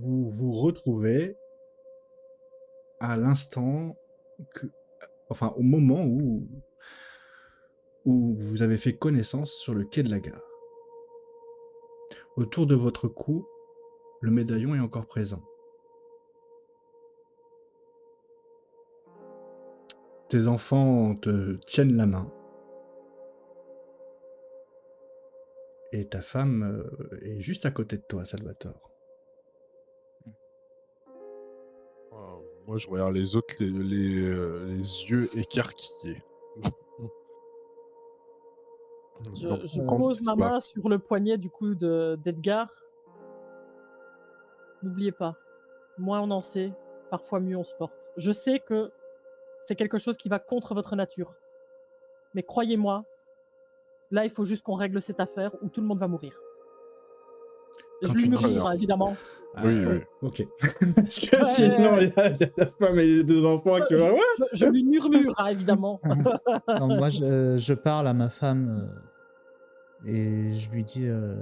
vous vous retrouvez à l'instant que, enfin, au moment où vous avez fait connaissance sur le quai de la gare. Autour de votre cou, le médaillon est encore présent. Tes enfants te tiennent la main. Et ta femme est juste à côté de toi, Salvatore. Moi, je regarde les autres, les yeux écarquillés. Je Comprendre ce pose qui se ma main passe. sur le poignet du coup d'Edgar. N'oubliez pas, moins on en sait, parfois mieux on se porte. Je sais que c'est quelque chose qui va contre votre nature. Mais croyez-moi, là, il faut juste qu'on règle cette affaire ou tout le monde va mourir. Quand Je lui tu dis murmure, ça, évidemment. Oui, oui. ok. Parce que Ouais, sinon, ouais, il y a la femme et les deux enfants qui je, vont. je lui murmure, évidemment. Non, moi, je parle à ma femme et je lui dis euh,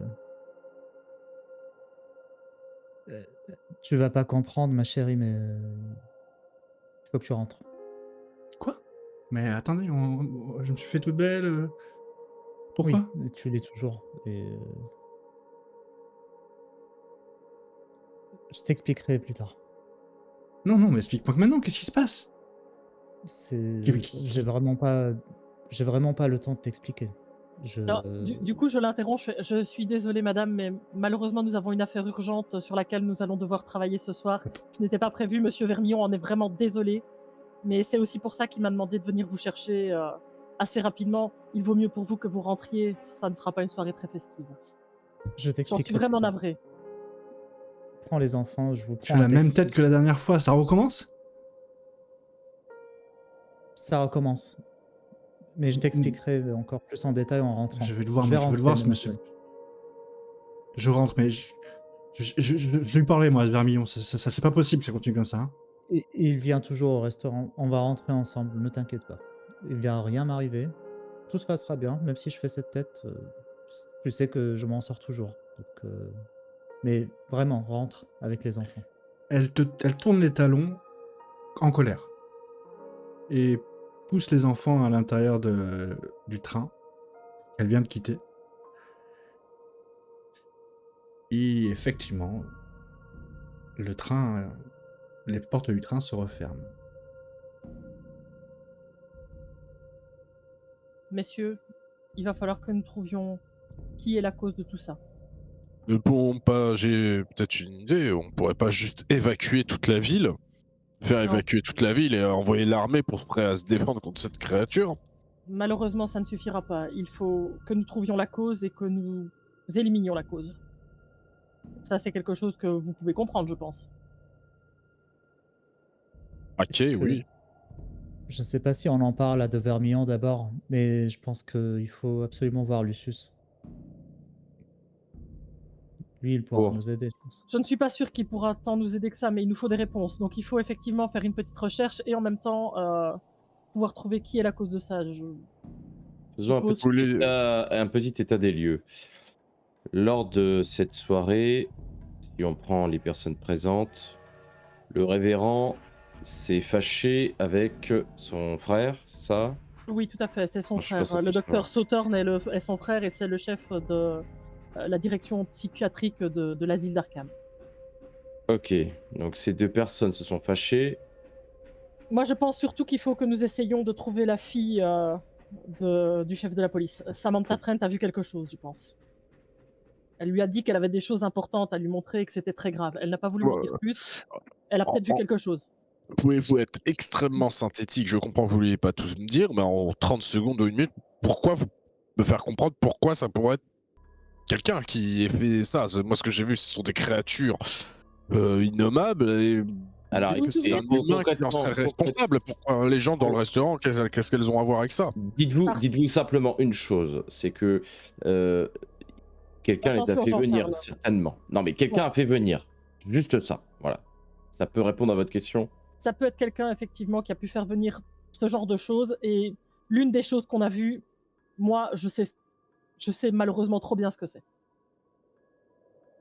tu vas pas comprendre, ma chérie, mais il faut que tu rentres. Quoi? Mais attendez, je me suis fait toute belle. Pourquoi? Oui, tu l'es toujours. Et je t'expliquerai plus tard. Non, non, mais explique-moi que maintenant, qu'est-ce qui se passe? J'ai vraiment pas le temps de t'expliquer. Alors, du coup, je l'interromps. Je suis désolée, madame, mais malheureusement, nous avons une affaire urgente sur laquelle nous allons devoir travailler ce soir. Ce n'était pas prévu. Monsieur Vermillon en est vraiment désolé. Mais c'est aussi pour ça qu'il m'a demandé de venir vous chercher assez rapidement. Il vaut mieux pour vous que vous rentriez. Ça ne sera pas une soirée très festive. Je J'en t'expliquerai suis vraiment plus tard. navrée. Prends les enfants, je vous Tu prends as un la même taxi. tête que la dernière fois, ça recommence? Ça recommence. Mais je t'expliquerai encore plus en détail en rentrant. Je vais le voir, Je vais moi, je veux le rentrer, voir, ce ma monsieur. chérie. Je rentre, mais je lui parlerai, moi, ce Vermillon. Ça c'est pas possible que ça continue comme ça. Hein. Il vient toujours au restaurant. On va rentrer ensemble, ne t'inquiète pas. Il ne vient rien m'arriver. Tout se passera bien, même si je fais cette tête. Tu sais que je m'en sors toujours. Donc, mais vraiment, rentre avec les enfants. Elle tourne les talons en colère et pousse les enfants à l'intérieur du train qu'elle vient de quitter. Et effectivement, le train, les portes du train se referment. Messieurs, il va falloir que nous trouvions qui est la cause de tout ça. Ne pourrons pas, j'ai peut-être une idée, on pourrait pas juste évacuer toute la ville, faire Non. évacuer toute la ville et envoyer l'armée prêt à se défendre contre cette créature? Malheureusement, ça ne suffira pas. Il faut que nous trouvions la cause et que nous éliminions la cause. Ça, c'est quelque chose que vous pouvez comprendre, je pense. Ok, oui. Je ne sais pas si on en parle à De Vermillon d'abord, mais je pense qu'il faut absolument voir Lucius. Lui, il pourra nous aider, je pense. Je ne suis pas sûre qu'il pourra tant nous aider que ça, mais il nous faut des réponses. Donc il faut effectivement faire une petite recherche et en même temps pouvoir trouver qui est la cause de ça. Faisons un petit état des lieux. Lors de cette soirée, si on prend les personnes présentes, le révérend s'est fâché avec son frère, c'est ça? Oui, tout à fait, c'est son Je sais pas frère. si Le c'est docteur ça. Sauternes est son frère et c'est le chef de la direction psychiatrique de l'asile d'Arkham. Ok, donc ces deux personnes se sont fâchées. Moi, je pense surtout qu'il faut que nous essayions de trouver la fille du chef de la police. Samantha Trent a vu quelque chose, je pense. Elle lui a dit qu'elle avait des choses importantes à lui montrer et que c'était très grave. Elle n'a pas voulu m'en dire plus. Elle a peut-être vu quelque chose. Pouvez-vous être extrêmement synthétique? Je comprends que vous ne vouliez pas tous me dire, mais en 30 secondes ou une minute, pourquoi vous me faire comprendre pourquoi ça pourrait être quelqu'un qui ait fait ça? Moi, ce que j'ai vu, ce sont des créatures innommables et Alors, dites que c'est un humain qui en serait responsable. Pourquoi les gens dans le restaurant, qu'est-ce qu'elles ont à voir avec ça? Dites-vous simplement une chose, c'est que quelqu'un les a fait venir, certainement. Non, mais quelqu'un a fait venir. Juste ça, voilà. Ça peut répondre à votre question? Ça peut être quelqu'un, effectivement, qui a pu faire venir ce genre de choses. Et l'une des choses qu'on a vues, moi, je sais malheureusement trop bien ce que c'est.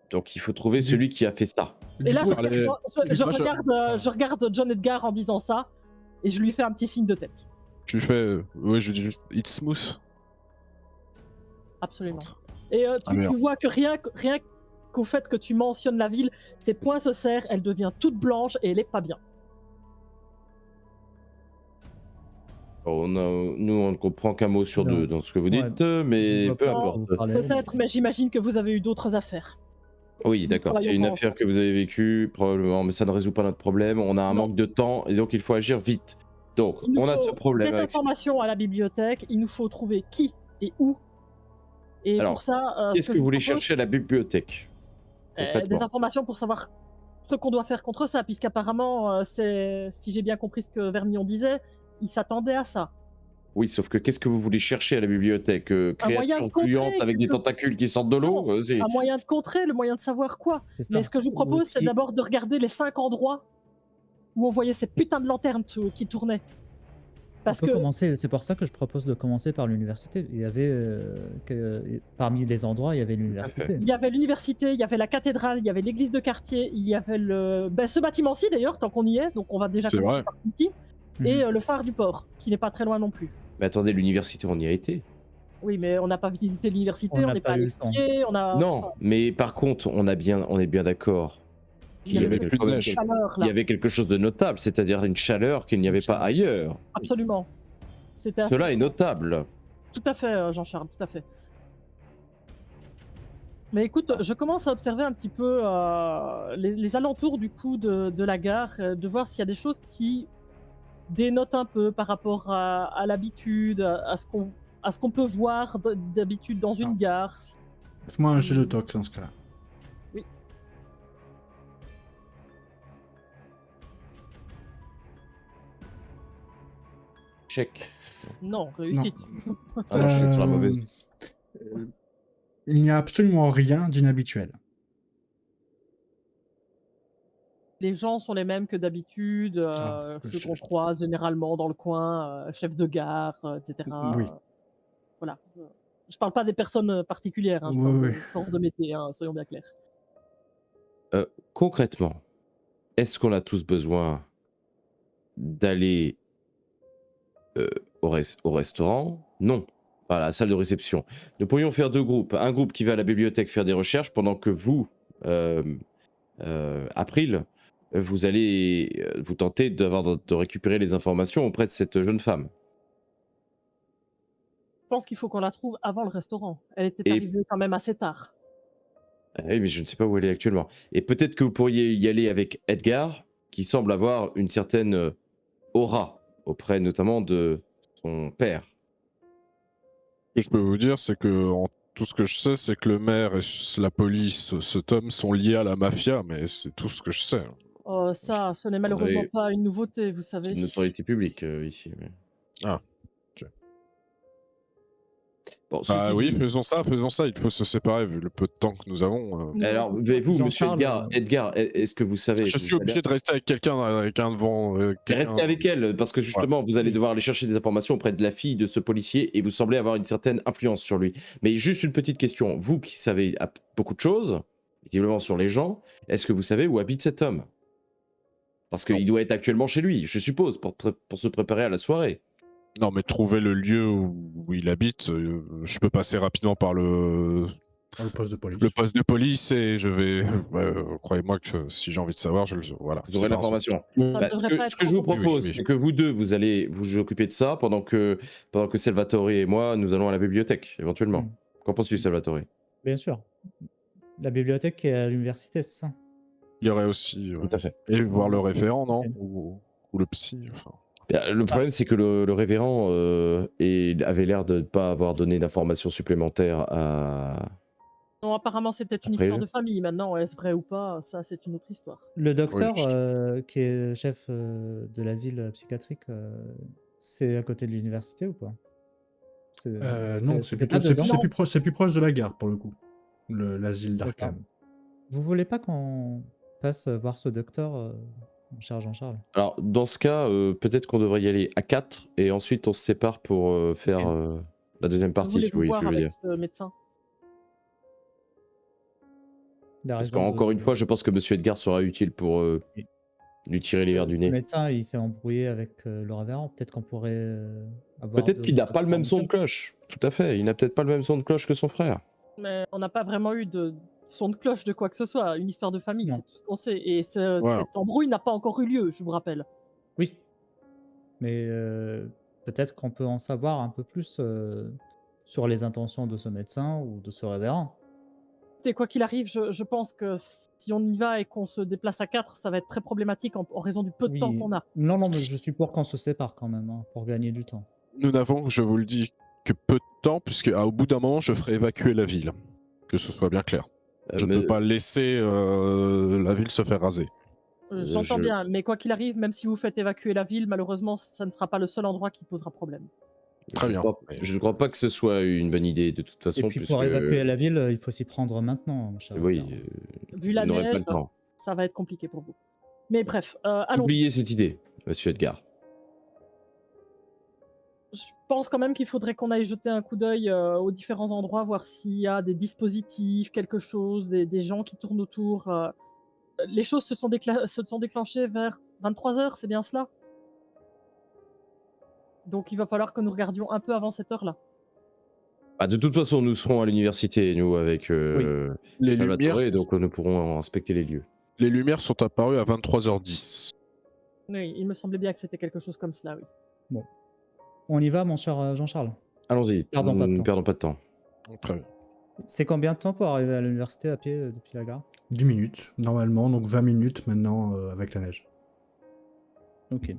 Donc, il faut trouver celui qui a fait ça. Et là, coup, je regarde John Edgar en disant ça, et je lui fais un petit signe de tête. Tu fais. Ouais, je dis juste. It's smooth. Absolument. Et tu vois que rien qu'au fait que tu mentionnes la ville, ses poings se serrent, elle devient toute blanche et elle est pas bien. Nous, on ne comprend qu'un mot sur deux dans ce que vous dites, mais peu importe. Peut-être, mais j'imagine que vous avez eu d'autres affaires. Oui, d'accord. C'est une affaire que vous avez vécue, probablement, mais ça ne résout pas notre problème. On a un manque de temps et donc il faut agir vite. Donc, on a ce problème des avec informations à la bibliothèque, il nous faut trouver qui et où. Et alors, pour ça, qu'est-ce que vous voulez chercher à la bibliothèque des informations pour savoir ce qu'on doit faire contre ça, puisqu'apparemment, si j'ai bien compris ce que Vermillon disait, il s'attendait à ça. Oui, sauf que qu'est-ce que vous voulez chercher à la bibliothèque Créatures gluantes avec des tentacules qui sortent de l'eau un moyen de contrer, le moyen de savoir quoi. Mais ce que je vous propose, c'est d'abord de regarder les 5 endroits où on voyait ces putains de lanternes qui tournaient. Parce que c'est pour ça que je propose de commencer par l'université. Il y avait parmi les endroits, il y avait l'université. Il y avait l'université, il y avait la cathédrale, il y avait l'église de quartier, il y avait ce bâtiment-ci d'ailleurs, tant qu'on y est, donc on va déjà commencer par ici, et le phare du port, qui n'est pas très loin non plus. Mais attendez, l'université, on y a été. Oui, mais on n'a pas visité l'université, on n'est pas allé skier, on a... Non, mais par contre, on est bien d'accord. Il y avait quelque chose de notable, c'est-à-dire une chaleur qu'il n'y avait pas ailleurs. Absolument. Cela est notable. Tout à fait, Jean-Charles, tout à fait. Mais écoute, je commence à observer un petit peu les alentours du coup de la gare, de voir s'il y a des choses qui dénotent un peu par rapport à l'habitude, à ce qu'on peut voir d'habitude dans une gare. Fais-moi un jeu de toc dans ce cas-là. Oui. Check. Non, réussite. Non. Alors, je suis sur la mauvaise. Il n'y a absolument rien d'inhabituel. Les gens sont les mêmes que d'habitude, ceux qu'on croise généralement dans le coin, chef de gare, etc. Oui. Voilà. Je parle pas des personnes particulières, hein, je parle de corps de métier, hein, soyons bien clairs. Concrètement, est-ce qu'on a tous besoin d'aller au restaurant? Non. Voilà, la salle de réception. Nous pourrions faire 2 groupes. Un groupe qui va à la bibliothèque faire des recherches pendant que vous, April, vous allez vous tenter de récupérer les informations auprès de cette jeune femme. Je pense qu'il faut qu'on la trouve avant le restaurant. Elle était arrivée quand même assez tard. Oui, mais je ne sais pas où elle est actuellement. Et peut-être que vous pourriez y aller avec Edgar, qui semble avoir une certaine aura auprès notamment de son père. Ce que je peux vous dire, c'est que tout ce que je sais, c'est que le maire et la police, ce Tom, sont liés à la mafia, mais c'est tout ce que je sais. Oh, ça, ce n'est malheureusement pas une nouveauté, vous savez. C'est une autorité publique ici. Mais... Ah, ok. Bon, oui, faisons ça, il faut se séparer vu le peu de temps que nous avons. Alors, vous, monsieur Edgar, est-ce que vous savez... Je suis obligé de rester avec quelqu'un, avec un devant... Restez avec elle, parce que justement, vous allez devoir aller chercher des informations auprès de la fille de ce policier, et vous semblez avoir une certaine influence sur lui. Mais juste une petite question, vous qui savez beaucoup de choses, visiblement sur les gens, est-ce que vous savez où habite cet homme? Parce qu'il doit être actuellement chez lui, je suppose, pour se préparer à la soirée. Non, mais trouver le lieu où il habite, je peux passer rapidement par le poste de police. Le poste de police et je vais. Croyez-moi que si j'ai envie de savoir, voilà. Vous aurez l'information. Ce que je vous propose, c'est que vous deux, vous allez vous occuper de ça pendant que Salvatore et moi, nous allons à la bibliothèque, éventuellement. Qu'en penses-tu, Salvatore? Bien sûr. La bibliothèque est à l'université, c'est ça? Il y aurait aussi. Tout à fait. Et voir le référent, non ou le psy, enfin. Le problème, c'est que le révérend avait l'air de ne pas avoir donné d'informations supplémentaires à... Non, apparemment, c'était une histoire de famille. Maintenant, est-ce vrai ou pas, ça, c'est une autre histoire. Le docteur, qui est chef de l'asile psychiatrique, c'est à côté de l'université ou pas? Non, c'est plus proche de la gare, pour le coup, l'asile d'Arkham. Vous voulez pas qu'on passe voir ce docteur mon cher Jean-Charles? Alors, dans ce cas, peut-être qu'on devrait y aller à 4 et ensuite on se sépare pour faire la deuxième partie, si vous voyez ce que je veux dire. Ce médecin Parce qu'encore une fois, je pense que Monsieur Edgar sera utile pour lui tirer les verres du Le nez. médecin, il s'est embrouillé avec le révérend. Peut-être qu'on pourrait avoir. Peut-être qu'il n'a pas le même son de cloche. Tout à fait. Il n'a peut-être pas le même son de cloche que son frère. Mais on n'a pas vraiment eu de son de cloche de quoi que ce soit. Une histoire de famille, Non. c'est tout ce qu'on sait. Et Ouais. cette embrouille n'a pas encore eu lieu, je vous rappelle. Oui. Mais peut-être qu'on peut en savoir un peu plus sur les intentions de ce médecin ou de ce révérend. Et quoi qu'il arrive, je pense que si on y va et qu'on se déplace à 4, ça va être très problématique en raison du peu de temps qu'on a. Non, mais je suis pour qu'on se sépare quand même, hein, pour gagner du temps. Nous n'avons, je vous le dis, que peu de temps, puisque au bout d'un moment, je ferai évacuer la ville. Que ce soit bien clair. Je ne peux pas laisser la ville se faire raser. J'entends bien, mais quoi qu'il arrive, même si vous faites évacuer la ville, malheureusement, ça ne sera pas le seul endroit qui posera problème. Très bien. Je ne crois pas que ce soit une bonne idée de toute façon. Et puis pour évacuer la ville, il faut s'y prendre maintenant, mon cher. Oui, vu la vous n'aurez neige, pas le temps. ça va être compliqué pour vous. Mais bref, allons. Oubliez cette idée, Monsieur Edgar. Je pense quand même qu'il faudrait qu'on aille jeter un coup d'œil aux différents endroits, voir s'il y a des dispositifs, quelque chose, des gens qui tournent autour. Les choses se sont déclenchées vers 23h, c'est bien cela? Donc il va falloir que nous regardions un peu avant cette heure-là. Bah, de toute façon, nous serons à l'université, nous, avec Les Salvatore, lumières, donc nous pourrons inspecter les lieux. les lumières sont apparues à 23h10. Oui, il me semblait bien que c'était quelque chose comme cela, oui. Bon. On y va, mon cher Jean-Charles? Allons-y, Perdons pas de temps. perdons pas de temps. Très bien. C'est combien de temps pour arriver à l'université à pied depuis la gare? 10 minutes, normalement, donc 20 minutes maintenant avec la neige. Ok.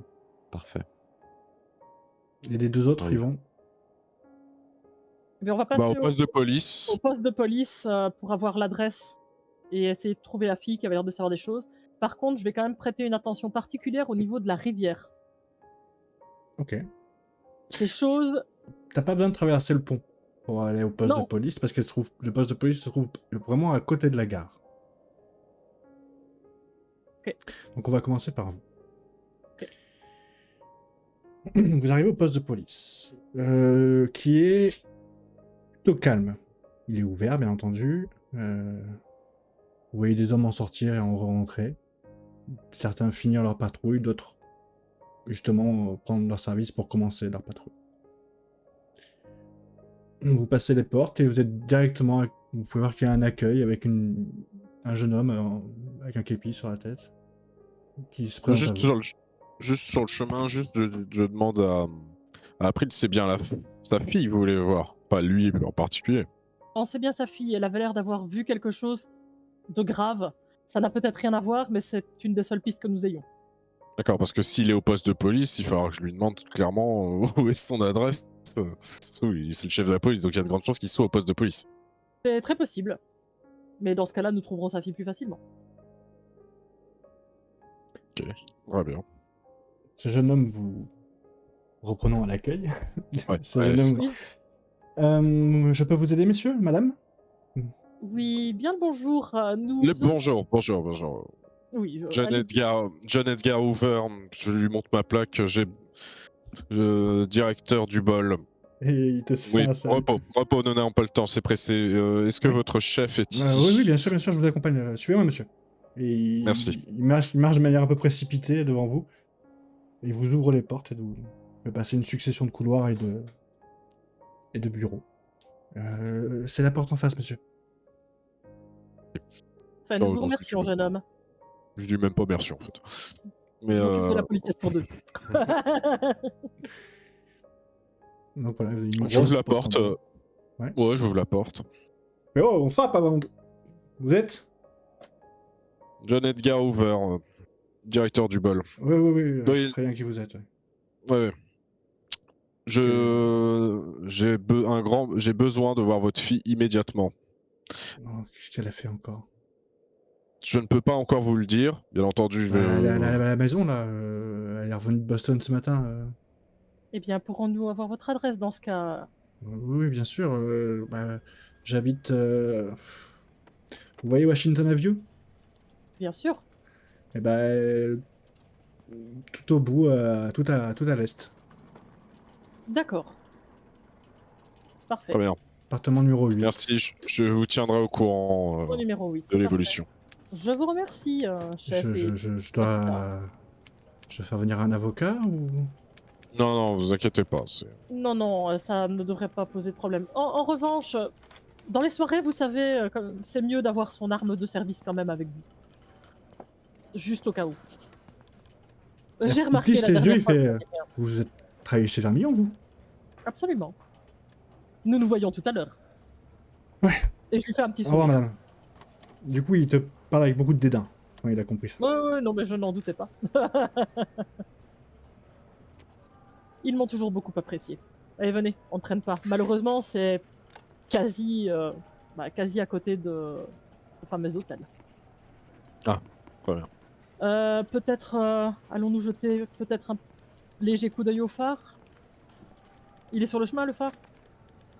Parfait. Et les deux autres, Oui. ils vont. Mais on va passer Au poste de police. au poste de police pour avoir l'adresse et essayer de trouver la fille qui avait l'air de savoir des choses. Par contre, je vais quand même prêter une attention particulière au niveau de la rivière. Ok. Ces choses... T'as pas besoin de traverser le pont pour aller au poste Non. de police parce que le poste de police se trouve vraiment à côté de la gare. Ok. Donc on va commencer par vous. Ok. Vous arrivez au poste de police qui est plutôt calme. Il est ouvert, bien entendu. Vous voyez des hommes en sortir et en rentrer. Certains finir leur patrouille, d'autres justement prendre leur service pour commencer leur patrouille. Vous passez les portes et vous êtes directement... Vous pouvez voir qu'il y a un accueil avec un jeune homme avec un képi sur la tête qui se présente à vous. Juste sur le chemin, je demande à April, c'est bien sa fille, vous voulez voir, pas lui en particulier. On sait bien sa fille, elle avait l'air d'avoir vu quelque chose de grave. Ça n'a peut-être rien à voir, mais c'est une des seules pistes que nous ayons. D'accord, parce que s'il est au poste de police, il faudra que je lui demande clairement où est son adresse. Oui, c'est le chef de la police, donc il y a de grandes chances qu'il soit au poste de police. C'est très possible. Mais dans ce cas-là, nous trouverons sa fille plus facilement. Ok, très bien. Ce jeune homme, vous reprenons à l'accueil. Ouais, Ce ouais, jeune homme... je peux vous aider, messieurs, madame? Oui, bien le bonjour. Bonjour. Oui, John Edgar Hoover, je lui montre ma plaque, j'ai directeur du bol. Et il te fait Oui, un salut. repos, nous n'avons pas le temps, c'est pressé. Est-ce que votre chef est ici? Oui, bien sûr, je vous accompagne. Suivez-moi, monsieur. Et Merci. Il marche de manière un peu précipitée devant vous. Il vous ouvre les portes et vous fait passer une succession de couloirs et de bureaux. C'est la porte en face, monsieur. Enfin, nous vous remercions, jeune homme. Je dis même pas merci, en fait. Mais Je m'occupe de la politesse pour deux. Donc voilà, vous avez une j'ouvre grosse la porte. Ouais. Ouais, j'ouvre la porte. Mais oh, on frappe avant. Vous êtes? John Edgar Hoover, directeur du bol. Oui, je sais très bien qui vous êtes. Ouais. J'ai besoin de voir votre fille immédiatement. Oh, qu'est-ce qu'elle a fait encore? Je ne peux pas encore vous le dire, bien entendu. Elle est à la maison, là. Elle est revenue de Boston ce matin. Eh bien, pourrons-nous avoir votre adresse dans ce cas? Oui, bien sûr. J'habite... Vous voyez Washington Avenue? Bien sûr. Eh ben... tout au bout, tout à l'est. D'accord. Parfait. Très bien. appartement numéro 8. Merci, je vous tiendrai au courant Au numéro 8. de l'évolution. Je vous remercie, chef. Je dois faire venir un avocat ou... Non, non, vous inquiétez pas. Non, non, ça ne devrait pas poser de problème. En revanche, dans les soirées, vous savez, c'est mieux d'avoir son arme de service quand même avec vous. Juste au cas où. J'ai remarqué plisse la les dernière yeux, il fois fait... que c'était bien. Vous êtes travaillé chez Vermillon, vous? Absolument. Nous nous voyons tout à l'heure. Ouais. Et je lui fais un petit Au revoir, sourire. madame. Du coup, il te parle avec beaucoup de dédain quand il a compris ça. Ouais, non, mais je n'en doutais pas. Ils m'ont toujours beaucoup apprécié. Allez, venez, on ne traîne pas. Malheureusement, c'est quasi à côté de le fameux hôtel. Ah, très bien. Peut-être allons-nous jeter peut-être un léger coup d'œil au phare. Il est sur le chemin, le phare?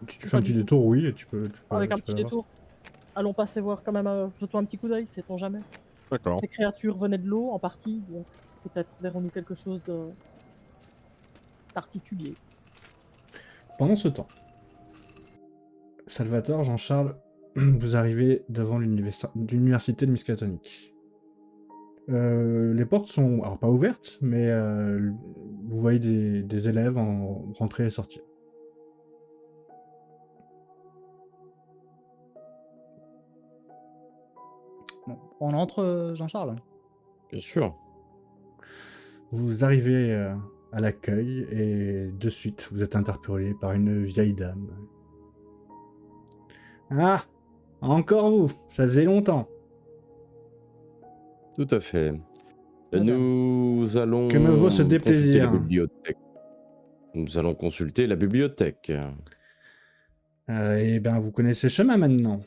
Tu fais un petit détour, oui, et tu peux Avec un tu peux petit l'avoir. détour. Allons passer voir quand même, jetons un petit coup d'œil, sait-on jamais. D'accord. Ces créatures venaient de l'eau en partie, donc peut-être verrons-nous quelque chose de particulier. Pendant ce temps, Salvatore, Jean-Charles, vous arrivez devant l'université de Miskatonic. Les portes sont, alors pas ouvertes, mais vous voyez des élèves en rentrer et sortir. Bon, on entre, Jean-Charles? Bien sûr. Vous arrivez à l'accueil et de suite, vous êtes interpellé par une vieille dame. Ah, encore vous, ça faisait longtemps. Tout à fait. Madame. Nous allons Que me vaut ce consulter déplaisir? la bibliothèque. Nous allons consulter la bibliothèque. Eh bien, vous connaissez le chemin maintenant.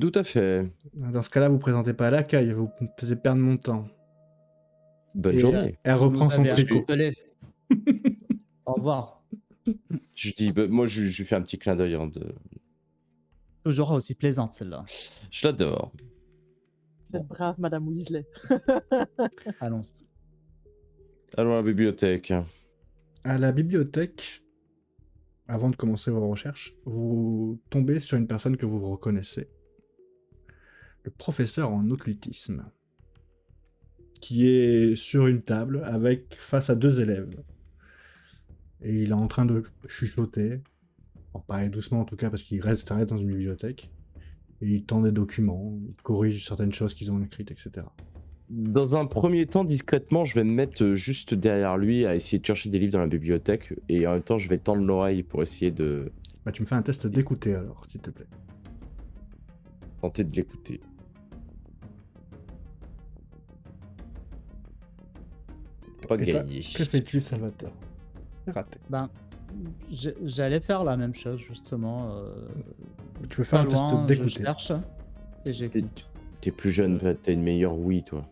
Tout à fait. Dans ce cas-là, vous présentez pas à l'accueil, vous me faisiez perdre mon temps. Bonne Et journée. elle reprend Vous son avez tricot. interpellé. Au revoir. Je dis, moi, je lui fais un petit clin d'œil. Toujours aussi plaisante, celle-là. Je l'adore. Cette brave Madame Weasley. Allons-y. Allons à la bibliothèque. À la bibliothèque, avant de commencer vos recherches, vous tombez sur une personne que vous reconnaissez. Le professeur en occultisme, qui est sur une table face à deux élèves. Et il est en train de chuchoter, parler doucement en tout cas parce qu'il s'arrête dans une bibliothèque. Et il tend des documents, il corrige certaines choses qu'ils ont écrites, etc. Dans un premier temps, discrètement, je vais me mettre juste derrière lui à essayer de chercher des livres dans la bibliothèque. Et en même temps, je vais tendre l'oreille pour essayer de Bah, tu me fais un test d'écouter alors, s'il te plaît. tenter de l'écouter. Pas Et gagné. Que fais-tu, Salvatore? Raté. Ben, j'allais faire la même chose, justement. Tu peux faire Pas un test loin, je d'écouter. cherche et j'écoute. T'es plus jeune, t'as une meilleure oui, toi.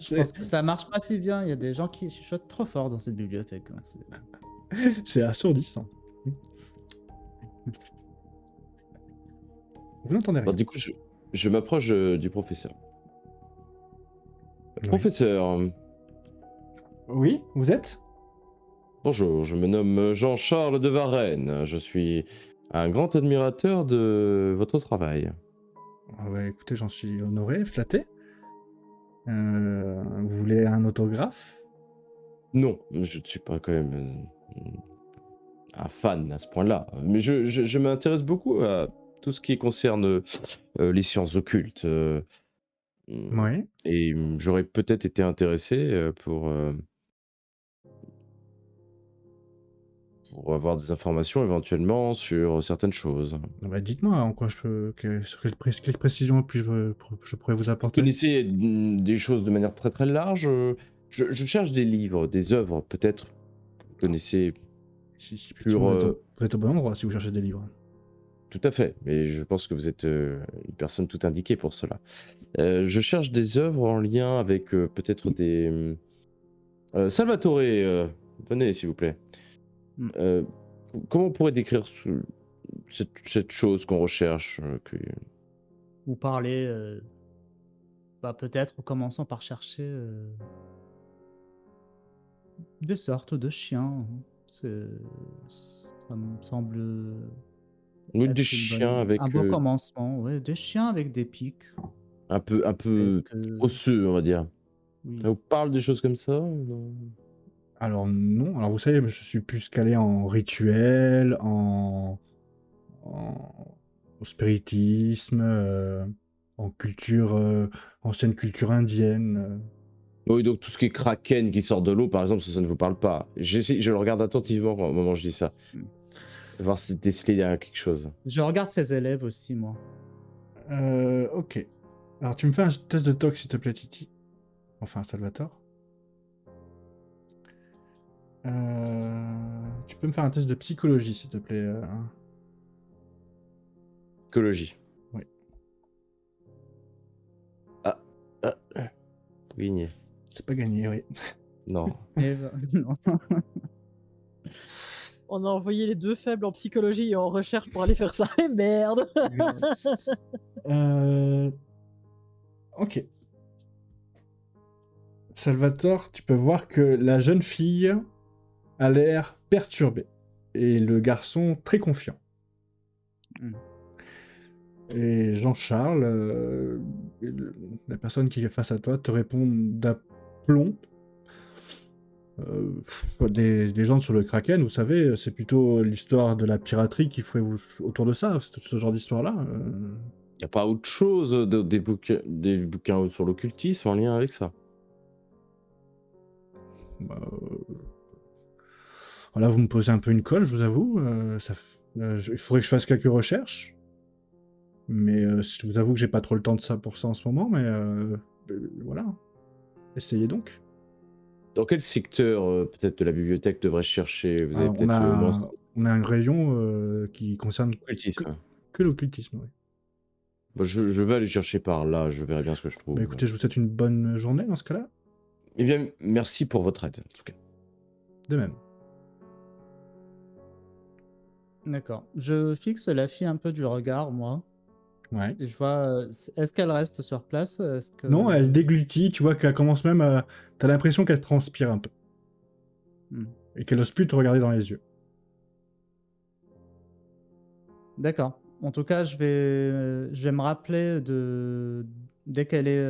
Je pense que ça marche pas si bien. Il y a des gens qui chuchotent trop fort dans cette bibliothèque. Hein. C'est assourdissant. Vous n'entendez rien. Alors, du coup, je m'approche du professeur. Oui. Professeur, Oui, vous êtes? bonjour, je me nomme Jean-Charles de Varenne. Je suis un grand admirateur de votre travail. Ah ouais, écoutez, j'en suis honoré, flatté. Vous voulez un autographe? Non, je ne suis pas quand même un fan à ce point-là. Mais je m'intéresse beaucoup à tout ce qui concerne les sciences occultes. Oui. Et j'aurais peut-être été intéressé pour avoir des informations éventuellement sur certaines choses. Bah, dites-moi en quoi sur quelle précision je pourrais vous Vous apporter. connaissez des choses de manière très très large. Je cherche des livres, des œuvres peut-être que vous connaissez Effectivement, sur... vous êtes au bon endroit si vous cherchez des livres. Tout à fait, mais je pense que vous êtes une personne tout indiquée pour cela. Je cherche des œuvres en lien avec peut-être des... Salvatore, venez s'il vous plaît. Comment on pourrait décrire cette chose qu'on recherche Vous parlez, peut-être, commençons par chercher des sortes de chiens Ça me semble Ou être des une chiens avec un beau commencement. Ouais, des chiens avec des pics. un peu C'est ce que... osseux, on va dire. Oui. Ça vous parle des choses comme ça? Non. Alors non, alors vous savez, je suis plus calé en rituel, au spiritisme, en culture, ancienne culture indienne. Oui, donc tout ce qui est kraken qui sort de l'eau, par exemple, ça ne vous parle pas. Je le regarde attentivement au moment où je dis ça. Voir si déceler derrière quelque chose. Je regarde ses élèves aussi, moi. Ok. Alors tu me fais un test de tox, s'il te plaît, Titi. Enfin, Salvatore. Tu peux me faire un test de psychologie, s'il te plaît. Écologie. Oui. Gagné. C'est pas gagné, oui. Non. Non. On a envoyé les 2 faibles en psychologie et en recherche pour aller faire ça. Et merde. Ok. Salvatore, tu peux voir que la jeune fille a l'air perturbée et le garçon très confiant. Mm. Et Jean-Charles, la personne qui est face à toi, te répond d'aplomb. Des gens sur le Kraken, vous savez, c'est plutôt l'histoire de la piraterie qui ferait autour de ça, ce genre d'histoire-là. Y a pas autre chose, des bouquins sur l'occultisme en lien avec ça? Bah, voilà, vous me posez un peu une colle, je vous avoue. Il faudrait que je fasse quelques recherches. Mais je vous avoue que j'ai pas trop le temps de ça pour ça en ce moment, mais voilà. Essayez donc. Dans quel secteur, peut-être, de la bibliothèque devrais-je chercher? Vous avez Alors, peut-être on a un rayon qui concerne l'occultisme. que l'occultisme. Oui. Bon, je vais aller chercher par là, je verrai bien ce que je trouve. Bah écoutez, je vous souhaite une bonne journée dans ce cas-là. Eh bien, merci pour votre aide, en tout cas. De même. D'accord. Je fixe la fille un peu du regard, moi. Ouais. Et je vois, est-ce qu'elle reste sur place? Est-ce que... Non, elle déglutit, tu vois qu'elle commence même à... T'as l'impression qu'elle transpire un peu. Et qu'elle ose plus te regarder dans les yeux. D'accord. En tout cas, je vais me rappeler dès qu'elle est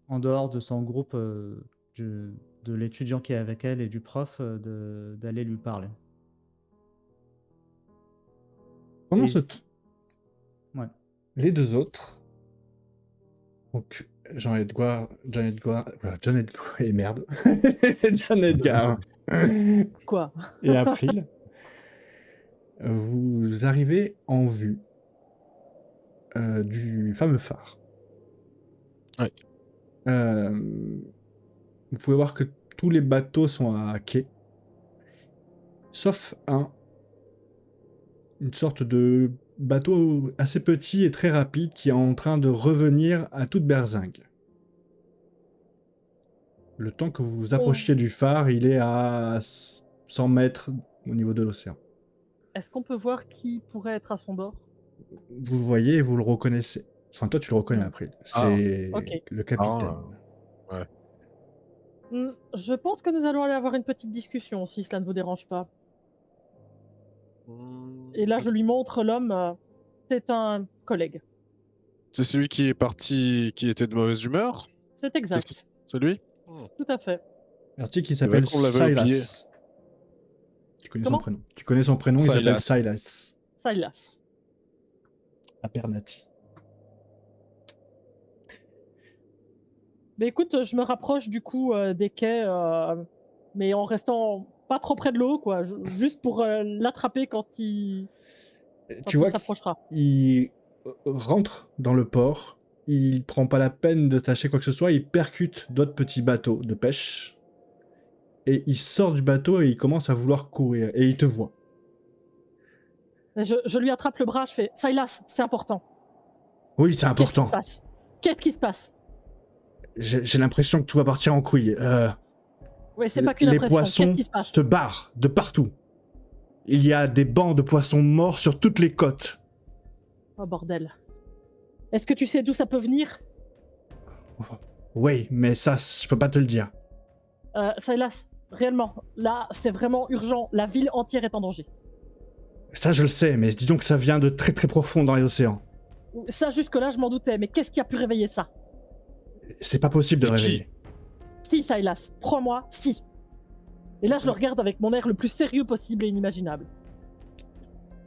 en dehors de son groupe, de l'étudiant qui est avec elle et du prof, d'aller lui parler. Pendant Et ce si- temps, Ouais. les deux autres... Donc, Jean Edgar et merde. John Edgar Quoi? et April. Vous arrivez en vue du fameux phare. Ouais. Vous pouvez voir que tous les bateaux sont à quai, sauf une sorte de bateau assez petit et très rapide qui est en train de revenir à toute berzingue. Le temps que vous vous approchiez du phare, il est à 100 mètres au niveau de l'océan. Est-ce qu'on peut voir qui pourrait être à son bord? Vous le voyez et vous le reconnaissez. Enfin, toi, tu le reconnais après. C'est ok. le capitaine. Je pense que nous allons aller avoir une petite discussion, si cela ne vous dérange pas. Et là, je lui montre l'homme. C'est un collègue. C'est celui qui est parti, qui était de mauvaise humeur? C'est exact. C'est lui? Tout à fait. Artie qui s'appelle qu'on l'avait oublié. Silas. Tu connais son Comment prénom. Tu connais son prénom, il s'appelle Silas. Silas. Silas. Apernati. Mais écoute, je me rapproche du coup des quais, mais en restant pas trop près de l'eau, quoi. Juste pour l'attraper quand il Tu vois s'approchera. qu'il rentre dans le port, il prend pas la peine de tâcher quoi que ce soit, il percute d'autres petits bateaux de pêche, et il sort du bateau et il commence à vouloir courir, et il te voit. Je lui attrape le bras, je fais « Silas, c'est important. Oui, c'est important. Qu'est-ce qui se passe? J'ai l'impression que tout va partir en couille. Ouais, c'est pas qu'une Les impression. poissons Qu'est-ce qui se passe? se barrent de partout. Il y a des bancs de poissons morts sur toutes les côtes. Oh bordel. Est-ce que tu sais d'où ça peut venir? Oui, mais ça, je peux pas te le dire. Silas, réellement, là, c'est vraiment urgent. La ville entière est en danger. Ça, je le sais, mais disons que ça vient de très très profond dans les océans. Ça, jusque-là, je m'en doutais, mais qu'est-ce qui a pu réveiller ça? C'est pas possible de Mais qui réveiller. Si, Silas, crois-moi, si. Et là, je le regarde avec mon air le plus sérieux possible et inimaginable.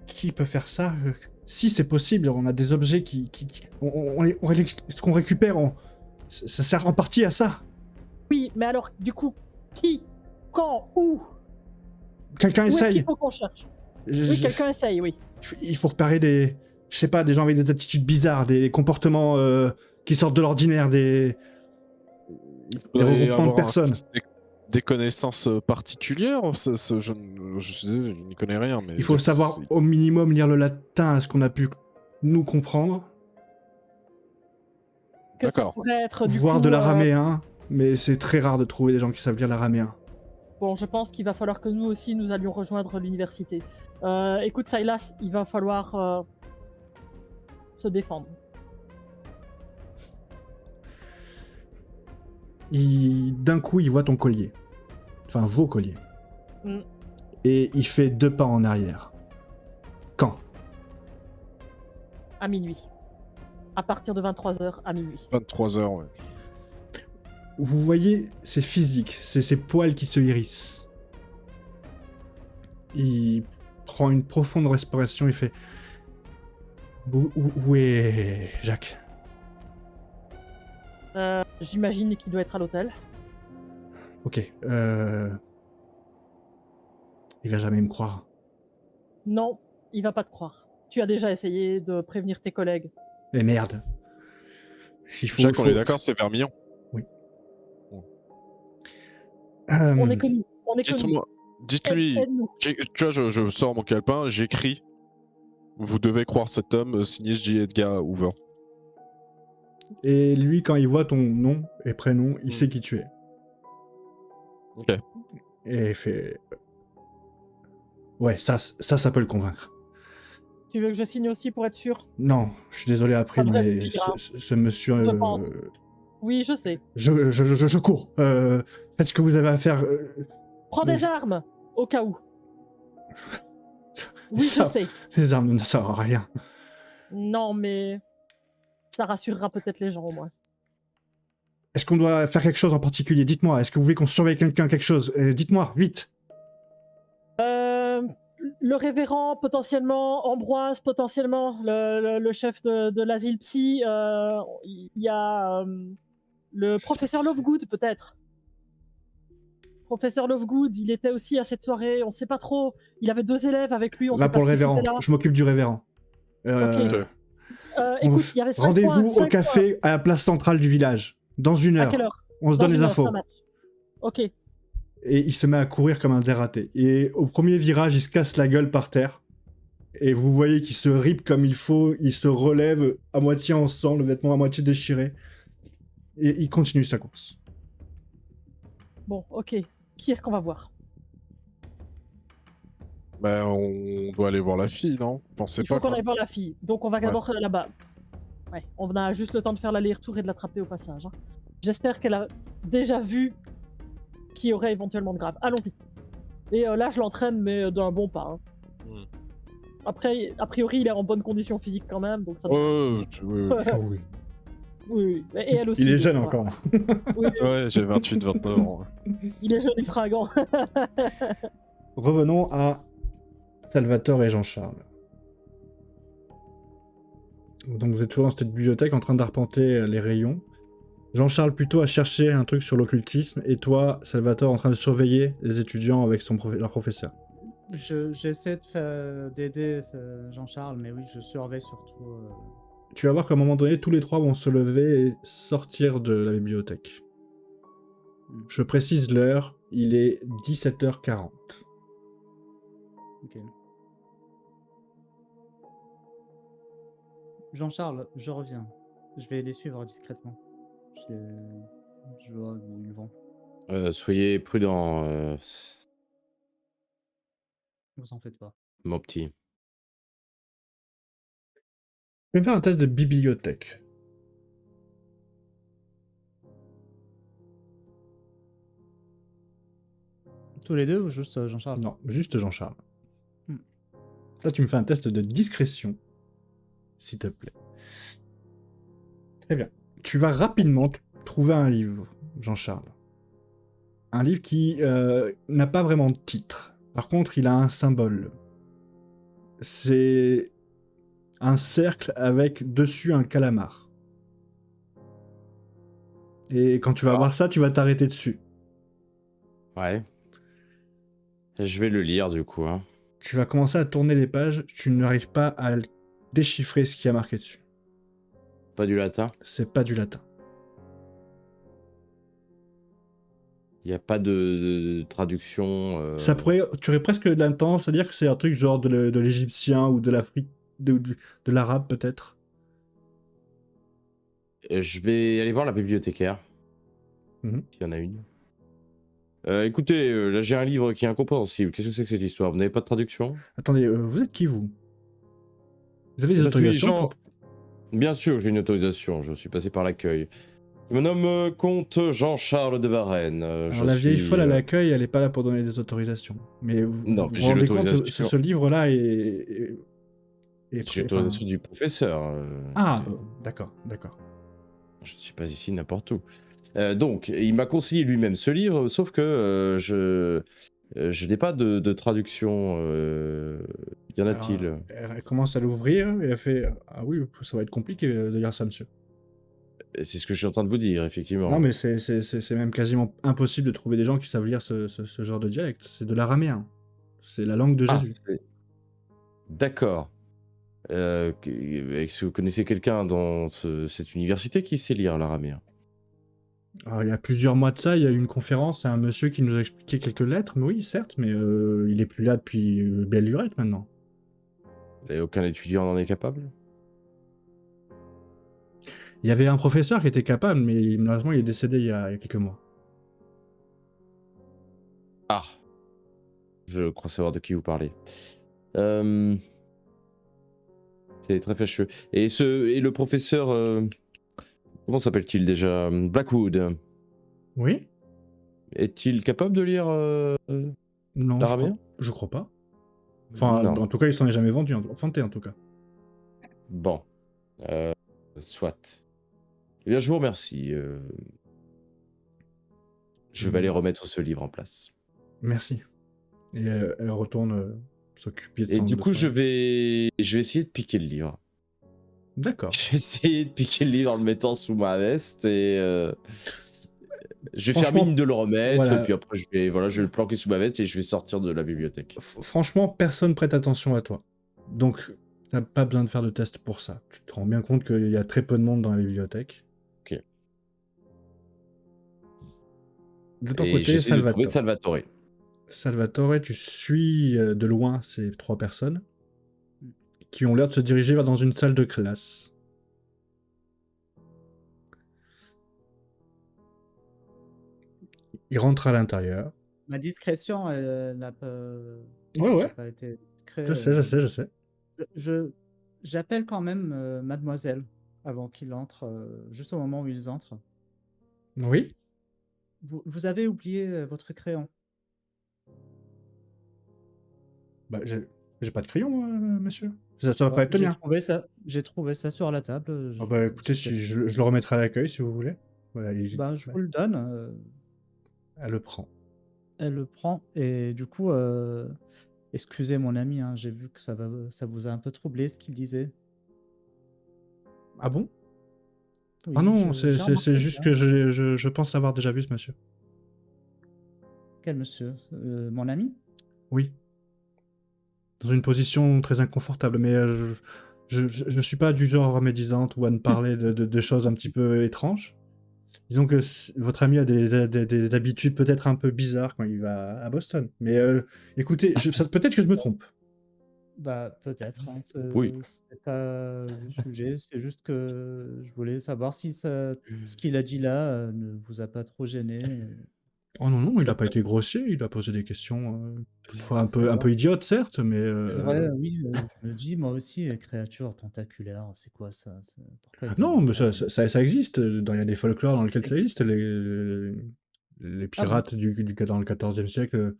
Qui peut faire ça? Si c'est possible, on a des objets ce qu'on récupère, ça sert en partie à ça. Oui, mais alors, du coup, qui? Quand? Où? Quelqu'un Où est-ce essaye. qu'il faut qu'on cherche? Je- Oui, je- quelqu'un essaye, oui. Il faut repérer je sais pas, des gens avec des attitudes bizarres, des comportements qui sortent de l'ordinaire, des regroupements de personnes. Des connaissances particulières. Je n'y connais rien, mais Il faut savoir au minimum lire le latin à ce qu'on a pu nous comprendre, Que ça D'accord. pourrait être du voir coup, de l'araméen, mais c'est très rare de trouver des gens qui savent lire l'araméen. Bon, je pense qu'il va falloir que nous aussi, nous allions rejoindre l'université. Écoute, Silas, il va falloir se défendre. D'un coup, il voit ton collier. Enfin, vos colliers. Mm. Et il fait 2 pas en arrière. Quand? À minuit. À partir de 23h à minuit. 23h, ouais. Vous voyez, c'est physique, c'est ses poils qui se hérissent. Il prend une profonde respiration, il fait... Où est Jacques? J'imagine qu'il doit être à l'hôtel. Ok, il va jamais me croire. Non, il va pas te croire. Tu as déjà essayé de prévenir tes collègues. Et merde. Jacques, on est d'accord, c'est Vermillon. On est connus. On est connus. Dites-lui, Aide-nous. tu vois, je sors mon calepin, j'écris. Vous devez croire cet homme, signé J. Edgar Hoover. Et lui, quand il voit ton nom et prénom, il sait qui tu es. Ok. Et il fait... Ouais, ça peut le convaincre. Tu veux que je signe aussi pour être sûr? Non, je suis désolé April, Ça devrait mais suffire, hein. ce monsieur... Je pense. Oui, je sais. Je cours. Faites ce que vous avez à faire. Prends mais des armes, au cas où. Oui, je sais. Les armes ne servent à rien. Non, mais ça rassurera peut-être les gens au moins. Est-ce qu'on doit faire quelque chose en particulier? Dites-moi. Est-ce que vous voulez qu'on surveille quelqu'un, quelque chose? Dites-moi, vite. Le révérend, potentiellement, Ambroise, potentiellement, le chef de l'asile psy, il y a le professeur Lovegood, peut-être. Professeur Lovegood, il était aussi à cette soirée, on sait pas trop. Il avait 2 élèves avec lui, on Là sait pas pour le ce qu'il révérend. foutait là. Je m'occupe du révérend. Écoute, il y avait 5 Rendez-vous points, au café à la place centrale du village. Dans 1 heure. À quelle heure? On se donne les infos. Ça match. Ok. Et il se met à courir comme un dératé. Et au premier virage, il se casse la gueule par terre. Et vous voyez qu'il se ripe comme il faut. Il se relève à moitié en sang, le vêtement à moitié déchiré. Et il continue sa course. Bon, ok. Qui est-ce qu'on va voir? Bah, on doit aller voir la fille, non? Pensez Il faut pas, qu'on quoi. aille voir la fille. Donc on va d'abord là-bas. Ouais, on a juste le temps de faire l'aller-retour et de l'attraper au passage, hein. J'espère qu'elle a déjà vu qui y aurait éventuellement de grave. Allons-y. Et là, je l'entraîne, mais d'un bon pas, hein. Après, a priori, il est en bonne condition physique quand même, donc ça... Oui. Oui. Oui. Et elle aussi. Il est donc jeune ça va. encore. Oui, Ouais, j'ai 28-29 ans. il est jeune et fringant. Revenons à Salvatore et Jean-Charles. Donc vous êtes toujours dans cette bibliothèque en train d'arpenter les rayons. Jean-Charles plutôt à chercher un truc sur l'occultisme et toi, Salvatore, en train de surveiller les étudiants avec leur professeur. J'essaie d'aider Jean-Charles, mais oui, je surveille surtout. Tu vas voir qu'à un moment donné, tous les trois vont se lever et sortir de la bibliothèque. Je précise l'heure, il est 17h40. Ok. Jean-Charles, je reviens. Je vais les suivre discrètement. Je vois du vent. Soyez prudent, Ne vous en faites pas. mon petit. Je vais faire un test de bibliothèque. tous les deux ou juste Jean-Charles? Non, juste Jean-Charles. Hmm. Là, tu me fais un test de discrétion, s'il te plaît. Très bien. Tu vas rapidement trouver un livre, Jean-Charles. Un livre qui n'a pas vraiment de titre. Par contre, il a un symbole. C'est un cercle avec dessus un calamar. Et quand tu vas voir ça, tu vas t'arrêter dessus. Ouais. Je vais le lire du coup. Hein. Tu vas commencer à tourner les pages, tu n'arrives pas à déchiffrer ce qui a marqué dessus. Pas du latin. C'est pas du latin. Il n'y a pas de traduction. Ça pourrait, tu aurais presque la tendance à dire que c'est un truc genre de l'égyptien ou de l'Afrique, de l'arabe peut-être. Je vais aller voir la bibliothécaire. Mhm. S'il y en a une. Écoutez, là j'ai un livre qui est incompréhensible. Qu'est-ce que c'est que cette histoire? Vous n'avez pas de traduction? Attendez, vous êtes qui vous? Vous avez des Je suis autorisations Jean- pour... Bien sûr, j'ai une autorisation. Je suis passé par l'accueil. Je me nomme comte Jean-Charles de Varennes. Alors la vieille folle à l'accueil, elle est pas là pour donner des autorisations. Mais vous Non, vous j'ai rendez compte, l'autorisation. ce livre-là J'ai l'autorisation du professeur. Ah, d'accord, d'accord. Je ne suis pas ici n'importe où. Donc, il m'a conseillé lui-même ce livre, sauf que je n'ai pas de traduction. Y en a-t-il? Alors, elle commence à l'ouvrir et elle fait « Ah oui, ça va être compliqué de lire ça, monsieur. » C'est ce que je suis en train de vous dire, effectivement. Non, mais c'est même quasiment impossible de trouver des gens qui savent lire ce genre de dialecte. C'est de l'araméen. C'est la langue de Ah, Jésus. d'accord. Est-ce que vous connaissez quelqu'un dans cette université qui sait lire l'araméen? Alors, il y a plusieurs mois de ça, il y a eu une conférence, un monsieur qui nous a expliqué quelques lettres, mais oui, certes, mais il est plus là depuis belle lurette maintenant. Et aucun étudiant n'en est capable? Il y avait un professeur qui était capable, mais malheureusement, il est décédé il y a quelques mois. Ah, je crois savoir de qui vous parlez. C'est très fâcheux. Et le professeur, comment s'appelle-t-il déjà? Blackwood. Oui? Est-il capable de lire Non, l'araméen? je crois pas. Enfin, Non. en tout cas, il s'en est jamais vendu, vanté en tout cas. Bon. Soit. Eh bien, je vous remercie. Je vais aller remettre ce livre en place. Merci. Et elle retourne s'occuper de Et son... du de coup, son- je vais essayer de piquer le livre. D'accord. Je vais essayer de piquer le livre en le mettant sous ma veste et je vais faire Franchement, mine de le remettre. voilà. Et puis après, je vais le planquer sous ma veste et je vais sortir de la bibliothèque. Franchement, personne prête attention à toi. Donc, t'as pas besoin de faire de test pour ça. Tu te rends bien compte qu'il y a très peu de monde dans la bibliothèque. Ok. De ton Et côté, j'essaie de trouver Salvatore. Salvatore. Salvatore, tu suis de loin ces trois personnes qui ont l'air de se diriger vers dans une salle de classe. Ils rentrent à l'intérieur. Ma discrétion, elle n'a pas. Ouais, j'ai ouais. pas été discret. Je sais. J'appelle quand même mademoiselle avant qu'il entre, juste au moment où ils entrent. Oui. Vous avez oublié votre crayon. Bah, j'ai pas de crayon, monsieur. Ça va pas être le J'ai mien. trouvé ça sur la table. Ah bah écoutez, je le remettrai à l'accueil si vous voulez. Voilà, Je vous le donne. Elle le prend. Elle le prend et du coup, excusez mon ami, hein, j'ai vu que ça vous a un peu troublé ce qu'il disait. Ah bon? Oui, Ah non, j'ai c'est remarqué juste ça. que je pense avoir déjà vu ce monsieur. Quel monsieur? Mon ami? Oui. Dans une position très inconfortable, mais je suis pas du genre médisante ou à ne parler de choses un petit peu étranges. Disons que votre ami a des habitudes peut-être un peu bizarres quand il va à Boston. Mais écoutez, peut-être que je me trompe. Bah, peut-être, hein, Oui. c'est pas le sujet, c'est juste que je voulais savoir si ce qu'il a dit là ne vous a pas trop gêné. Oh non, il n'a pas été grossier, il a posé des questions parfois un peu idiotes, certes, mais... C'est vrai, oui, je me dis, moi aussi, créature tentaculaire, c'est quoi ça? Pourquoi il Non, demande mais ça? ça existe. Il y a des folklores dans lesquels ça existe. Les pirates dans le XIVe siècle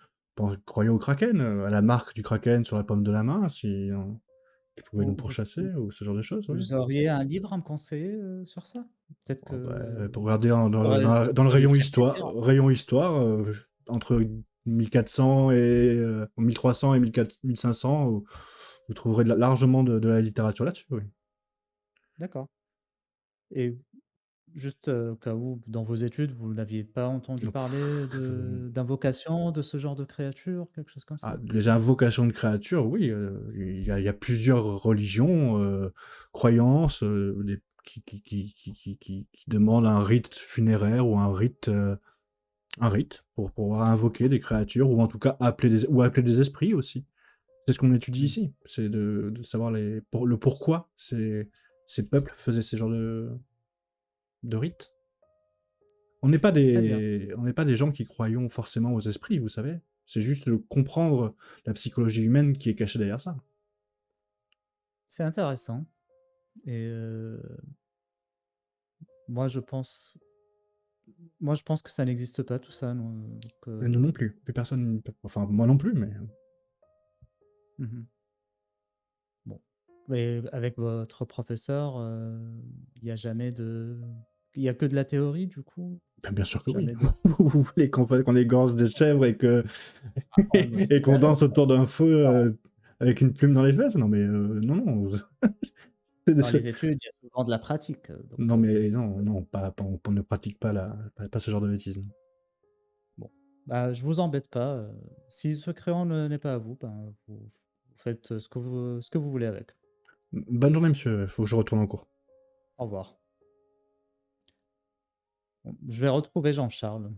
Croyez au Kraken, à la marque du Kraken sur la paume de la main, si il pouvait nous Vous pourchasser ou ce genre de choses, oui. vous auriez un livre à me conseiller, sur ça? Peut-être Oh, bah, que pour regarder j'aurais dans le ça me rayon ferait histoire, plaisir. entre 1400 et 1300 et 1500, vous trouverez largement de la littérature là-dessus, oui. D'accord. Et juste, au cas où, dans vos études, vous n'aviez pas entendu parler d'invocation de ce genre de créature, quelque chose comme ça? Les invocations de créatures, oui, il y a plusieurs religions, croyances, qui demandent un rite funéraire ou un rite pour pouvoir invoquer des créatures ou en tout cas appeler des esprits aussi. C'est ce qu'on étudie Mmh. ici, c'est de savoir le pourquoi ces peuples faisaient ces genres de rites. Très bien. On n'est pas des gens qui croyons forcément aux esprits, vous savez. C'est juste de comprendre la psychologie humaine qui est cachée derrière ça. C'est intéressant et moi, je pense que ça n'existe pas tout ça, non, Et nous non plus. Plus personne, enfin moi non plus, mais Mmh. Bon, et avec votre professeur, il y a que de la théorie, du coup? ben, bien sûr que oui. Jamais de Vous voulez qu'on égorge des chèvres et que ah bah, et qu'on danse autour d'un feu non, avec une plume dans les fesses? Non mais non, non. dans les études, il y a souvent de la pratique, donc Non mais non, non, on ne pratique pas ce genre de bêtises. bon. Bah, je vous embête pas, si ce crayon n'est pas à vous, ben, vous faites, ce que vous voulez avec. Bonne journée, monsieur. Faut que je retourne en cours. Au revoir. Bon, je vais retrouver Jean-Charles,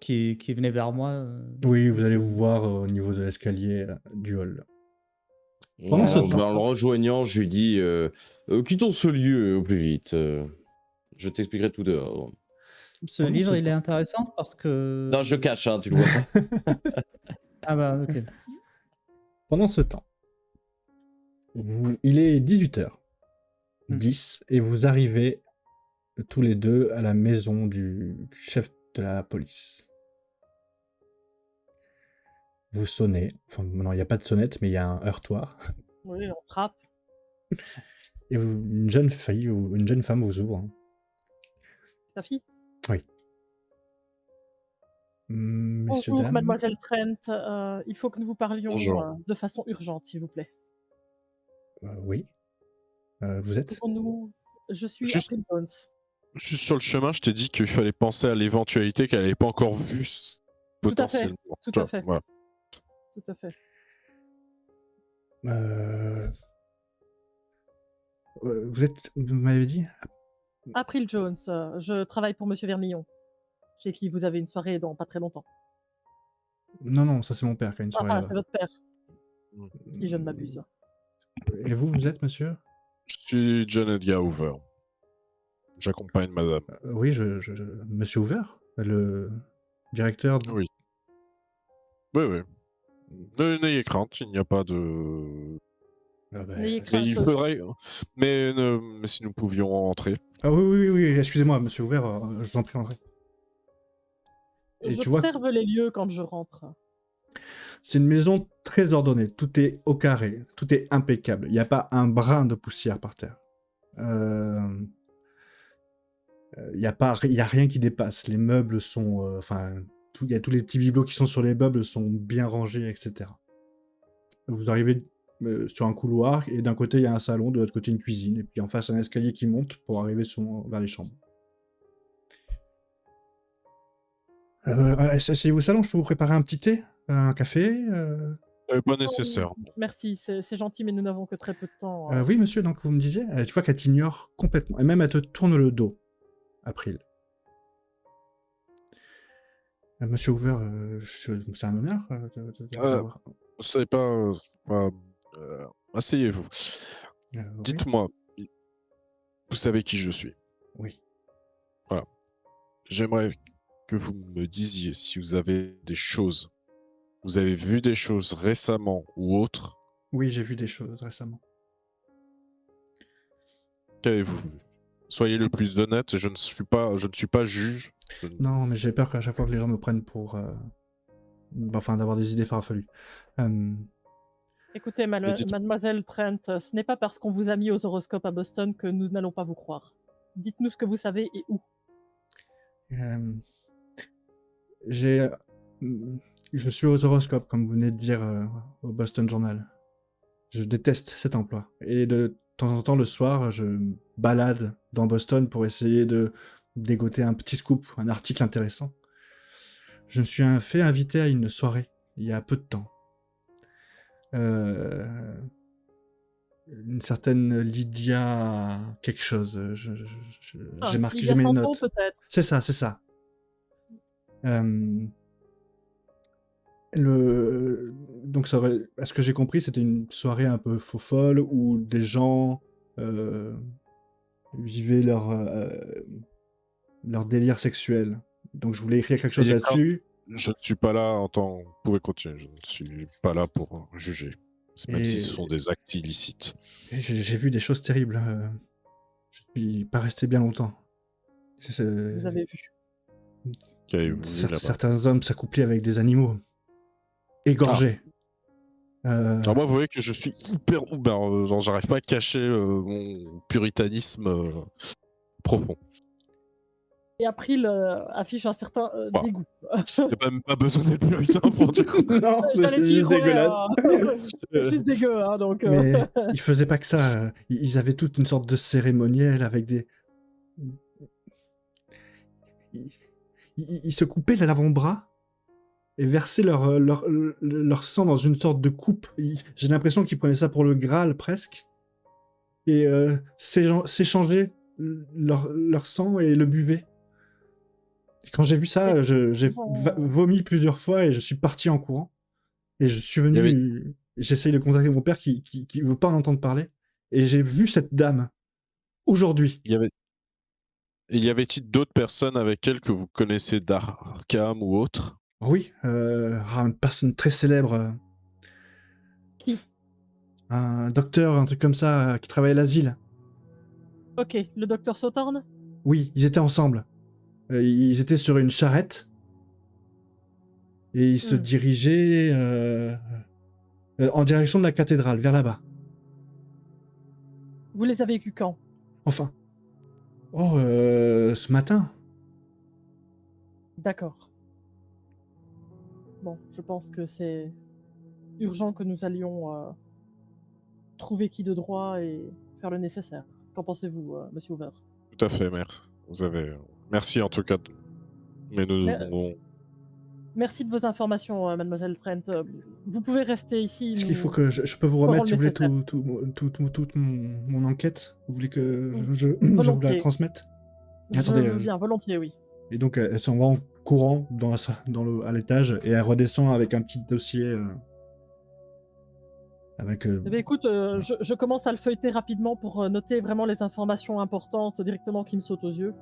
qui venait vers moi, Oui, vous et allez qui vous voir au niveau de l'escalier du hall. Pendant ce temps. En le rejoignant, je lui dis quittons ce lieu au plus vite. Je t'expliquerai tout dehors. ce Pendant ce livre, il est temps. intéressant parce que Non, je le cache, hein, tu le vois pas. ah bah, OK. Pendant ce temps, il est 18h10 Mmh. et vous arrivez tous les deux à la maison du chef de la police. Vous sonnez, enfin non, il n'y a pas de sonnette, mais il y a un heurtoir. Oui, on frappe. Et une jeune fille ou une jeune femme vous ouvre. Hein. Ta fille? Oui. Messieurs, Bonjour, dames. mademoiselle Trent. Il faut que nous vous parlions Bonjour. de façon urgente, s'il vous plaît. Oui. Vous êtes Pouvons-nous... Je suis Juste, April Jones. juste sur le chemin, je t'ai dit qu'il fallait penser à l'éventualité qu'elle n'avait pas encore vu Tout à fait, potentiellement. tout Tu à vois, fait. voilà. Tout à fait. Vous m'avez dit April Jones, je travaille pour Monsieur Vermillon, chez qui vous avez une soirée dans pas très longtemps. Non, non, ça c'est mon père qui a une soirée Ah, là-bas. c'est votre père, Mm. si je ne m'abuse. Et vous êtes monsieur? Je suis John Edgar Hoover. J'accompagne madame. Oui, Monsieur Ouvert, le directeur. Oui. Oui, oui. N'ayez crainte, il n'y a pas de... Ah, bah, N'ayez Mais crainte. il faudrait... mais si nous pouvions entrer. Ah oui, oui, oui, excusez-moi, Monsieur Ouvert, je vous en prie, entrez. Et tu vois, J'observe les lieux quand je rentre. c'est une maison très ordonnée, tout est au carré, tout est impeccable, il n'y a pas un brin de poussière par terre. Il y a rien qui dépasse, les meubles sont... il y a tous les petits bibelots qui sont sur les meubles sont bien rangés, etc. Vous arrivez sur un couloir, et d'un côté il y a un salon, de l'autre côté une cuisine, et puis en face un escalier qui monte pour arriver vers les chambres. Asseyez-vous au salon, je peux vous préparer un petit thé, un café Pas nécessaire. Merci, c'est gentil, mais nous n'avons que très peu de temps. Oui, monsieur, donc vous me disiez, tu vois qu'elle t'ignore complètement, et même elle te tourne le dos, April. Monsieur Hoover, c'est un honneur de vous avoir. Vous savez pas... asseyez-vous. Oui. Dites-moi, vous savez qui je suis. Oui. Voilà. J'aimerais que vous me disiez si vous avez des choses, vous avez vu des choses récemment ou autres. Oui, j'ai vu des choses récemment. Qu'avez-vous vu? Soyez le plus honnête, je ne suis pas juge. Non, mais j'ai peur qu'à chaque fois que les gens me prennent Enfin, d'avoir des idées farfelues. Écoutez, Mais dites- mademoiselle Trent, ce n'est pas parce qu'on vous a mis aux horoscopes à Boston que nous n'allons pas vous croire. Dites-nous ce que vous savez et où. Euh, j'ai... Je suis aux horoscopes, comme vous venez de dire au Boston Journal. Je déteste cet emploi. Et de temps en temps, le soir, je me balade dans Boston pour essayer de dégoter un petit scoop, un article intéressant. Je me suis fait inviter à une soirée, il y a peu de temps. Une certaine Lydia quelque chose. J'ai marqué, j'ai Lydia mes Sanson, notes. peut-être. C'est ça, c'est ça. Donc, à ce que j'ai compris, c'était une soirée un peu faux-folle où des gens vivaient leur délire sexuel. Donc, je voulais écrire quelque chose Et là-dessus. Je ne suis pas là en tant... Vous pouvez continuer, je ne suis pas là pour juger. Même si ce sont des actes illicites. Et j'ai vu des choses terribles. Je suis pas resté bien longtemps. Vous avez vu. Qu'avez-vous vu là-bas? Certains hommes s'accouplaient avec des animaux. Égorgés. Alors moi, vous voyez que je suis hyper... genre, j'arrive pas à cacher mon puritanisme profond. Et April affiche un certain Wow. dégoût. J'ai même pas besoin d'être puritain pour dire. Non, J'allais c'est dire, juste dégueulasse. C'est juste dégueu, hein, donc... Mais ils faisaient pas que ça. Ils avaient toute une sorte de cérémoniel avec des... Ils se coupaient l'avant-bras et versaient leur sang dans une sorte de coupe. J'ai l'impression qu'ils prenaient ça pour le Graal, presque. Et s'échangeaient leur sang et le buvaient. Et quand j'ai vu ça, j'ai vomi plusieurs fois et je suis parti en courant. Et je suis venu... J'essaye de contacter mon père qui veut pas en entendre parler. Et j'ai vu cette dame aujourd'hui. Il y avait-il d'autres personnes avec elle que vous connaissez d'Arkham ou autre? Oui, une personne très célèbre. Qui? Un docteur, un truc comme ça, qui travaille à l'asile. Ok, le docteur Sautorne? Oui, ils étaient ensemble. Ils étaient sur une charrette. Et ils se dirigeaient en direction de la cathédrale, vers là-bas. Vous les avez vus quand? Enfin. Oh, ce matin. D'accord. Bon, je pense que c'est urgent que nous allions trouver qui de droit et faire le nécessaire. Qu'en pensez-vous, monsieur Hoover? Tout à fait, merci en tout cas. Mais nous devons... Merci de vos informations, mademoiselle Trent. Vous pouvez rester ici. Est-ce qu'il faut que je peux vous remettre, si vous voulez, toute mon enquête? Vous voulez que je vous la transmette? Attendez. Bien, volontiers, oui. Et donc, elle s'en va en courant à l'étage et elle redescend avec un petit dossier. Avec. Eh bien, écoute, je commence à le feuilleter rapidement pour noter vraiment les informations importantes directement qui me sautent aux yeux.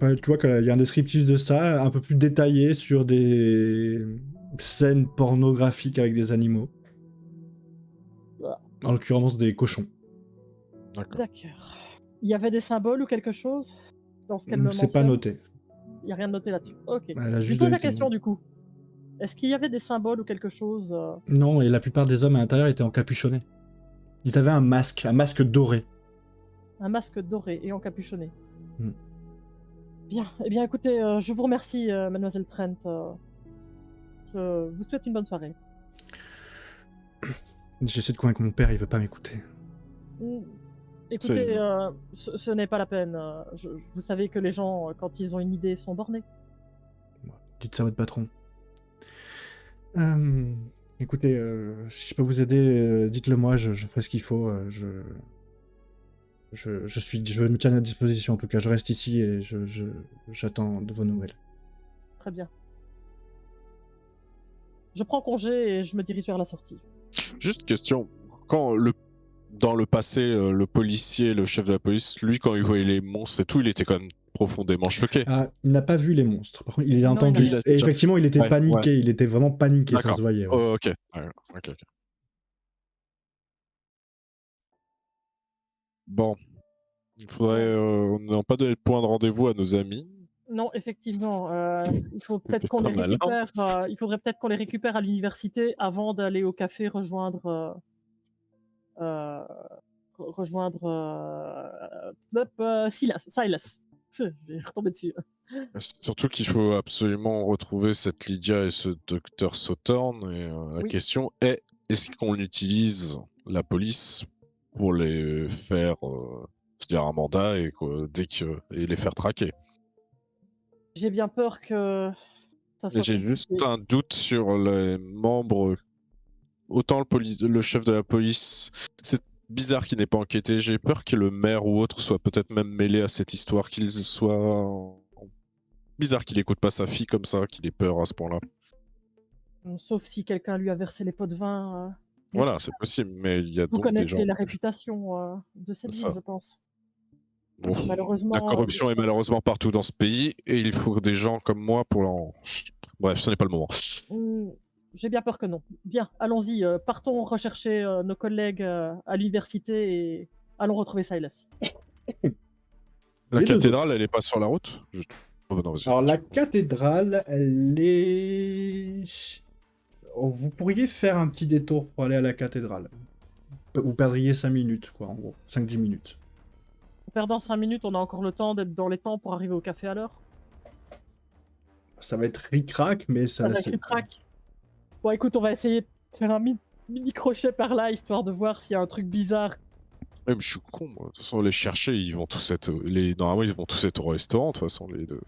Bah, tu vois qu'il y a un descriptif de ça, un peu plus détaillé sur des scènes pornographiques avec des animaux. En l'occurrence, des cochons. D'accord. Il y avait des symboles ou quelque chose dans ce qu'elle me mentionne? C'est pas noté. Il n'y a rien de noté là-dessus. Ok. Je lui pose la question du coup. Est-ce qu'il y avait des symboles ou quelque chose Non, et la plupart des hommes à l'intérieur étaient encapuchonnés. Ils avaient un masque doré. Un masque doré et encapuchonné. Bien. Eh bien, écoutez, je vous remercie, mademoiselle Trent. Je vous souhaite une bonne soirée. J'essaie de convaincre mon père, il veut pas m'écouter. Écoutez, ce n'est pas la peine. Vous savez que les gens, quand ils ont une idée, sont bornés. Dites ça à votre patron. Écoutez, si je peux vous aider, dites-le moi, je ferai ce qu'il faut. Je me tiens à disposition, en tout cas. Je reste ici et j'attends de vos nouvelles. Très bien. Je prends congé et je me dirige vers la sortie. Juste question. Dans le passé, le policier, le chef de la police, lui, quand il voyait les monstres et tout, il était quand même profondément choqué. Ah, il n'a pas vu les monstres. Par contre, il les a entendus. Et effectivement, il était paniqué. Ouais. Il était vraiment paniqué, ça se voyait. Ouais. Oh, ok. Bon. Il faudrait... on n'a pas donné le point de rendez-vous à nos amis. Non, effectivement, il faut peut-être C'était qu'on pas les mal, hein. récupère, il faudrait peut-être qu'on les récupère à l'université avant d'aller au café rejoindre, heu, Silas. Je vais retomber dessus. Surtout qu'il faut absolument retrouver cette Lydia et ce docteur Sauternes et la Oui. question est: est-ce qu'on utilise la police pour les faire, se dire un mandat et et les faire traquer? J'ai bien peur que ça Et soit j'ai juste compliqué. un doute sur les membres. Autant le chef de la police, c'est bizarre qu'il n'ait pas enquêté. J'ai peur que le maire ou autre soit peut-être même mêlé à cette histoire, qu'il soit bizarre qu'il écoute pas sa fille comme ça, qu'il ait peur à ce point-là. Sauf si quelqu'un lui a versé les pots de vin, mais Voilà, c'est possible, mais il y a vous donc des gens, connaissez la réputation, de cette c'est ville, ça. je pense. Bon, la Malheureusement, corruption est malheureusement partout dans ce pays et il faut des gens comme moi pour l'en bref, ce n'est pas le moment. mmh, j'ai bien peur que non. Bien, allons-y, partons rechercher, nos collègues, à l'université et allons retrouver Silas. La Les deux autres. cathédrale, elle est pas sur la route? Juste oh bah non, vas-y. Alors, la cathédrale, elle est... Vous pourriez faire un petit détour pour aller à la cathédrale. Vous perdriez 5 minutes, quoi, en gros. 5-10 minutes. En perdant 5 minutes, on a encore le temps d'être dans les temps pour arriver au café à l'heure? Ça va être ric-rac, mais Ça ça... va être ric-rac. Bon écoute, on va essayer de faire un mini crochet par là, histoire de voir s'il y a un truc bizarre. Même je suis con moi. De toute façon, les chercher, ils vont tous être normalement, ils vont tous être au restaurant, de toute façon, les deux.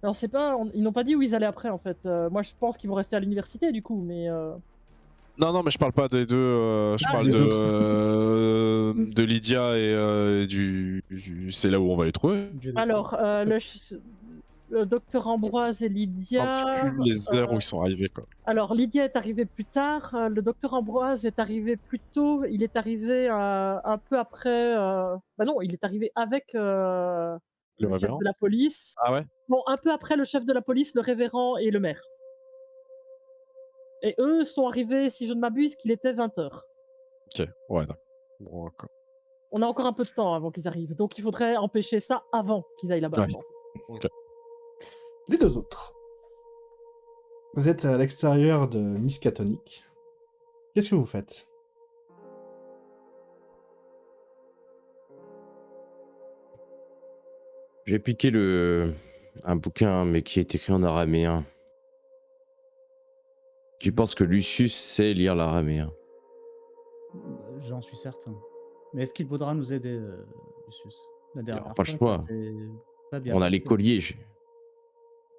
Alors c'est pas, ils n'ont pas dit où ils allaient après en fait. Moi je pense qu'ils vont rester à l'université du coup, mais Non, non, mais je parle pas des deux, je parle des autres. de Lydia et c'est là où on va les trouver. alors le docteur Ambroise et Je Lydia. sais plus les heures où ils sont arrivés, quoi. Alors Lydia est arrivée plus tard, le docteur Ambroise est arrivé plus tôt. Il est arrivé un peu après. Bah non, il est arrivé avec Le le chef révérend? de la police. Ah ouais? Bon, un peu après le chef de la police, le révérend et le maire. Et eux sont arrivés, si je ne m'abuse, qu'il était 20h. OK, ouais, d'accord. Bon, d'accord. On a encore un peu de temps avant qu'ils arrivent, donc il faudrait empêcher ça avant qu'ils aillent là-bas, Ouais. je pense. OK. Les deux autres. Vous êtes à l'extérieur de Miskatonic. Qu'est-ce que vous faites? J'ai piqué un bouquin, mais qui est écrit en araméen. Tu penses que Lucius sait lire l'araméen? J'en suis certain. Mais est-ce qu'il voudra nous aider, Lucius? La Il aura dernière pas le fois, choix. ça s'est pas bien On a passé. l'écolier.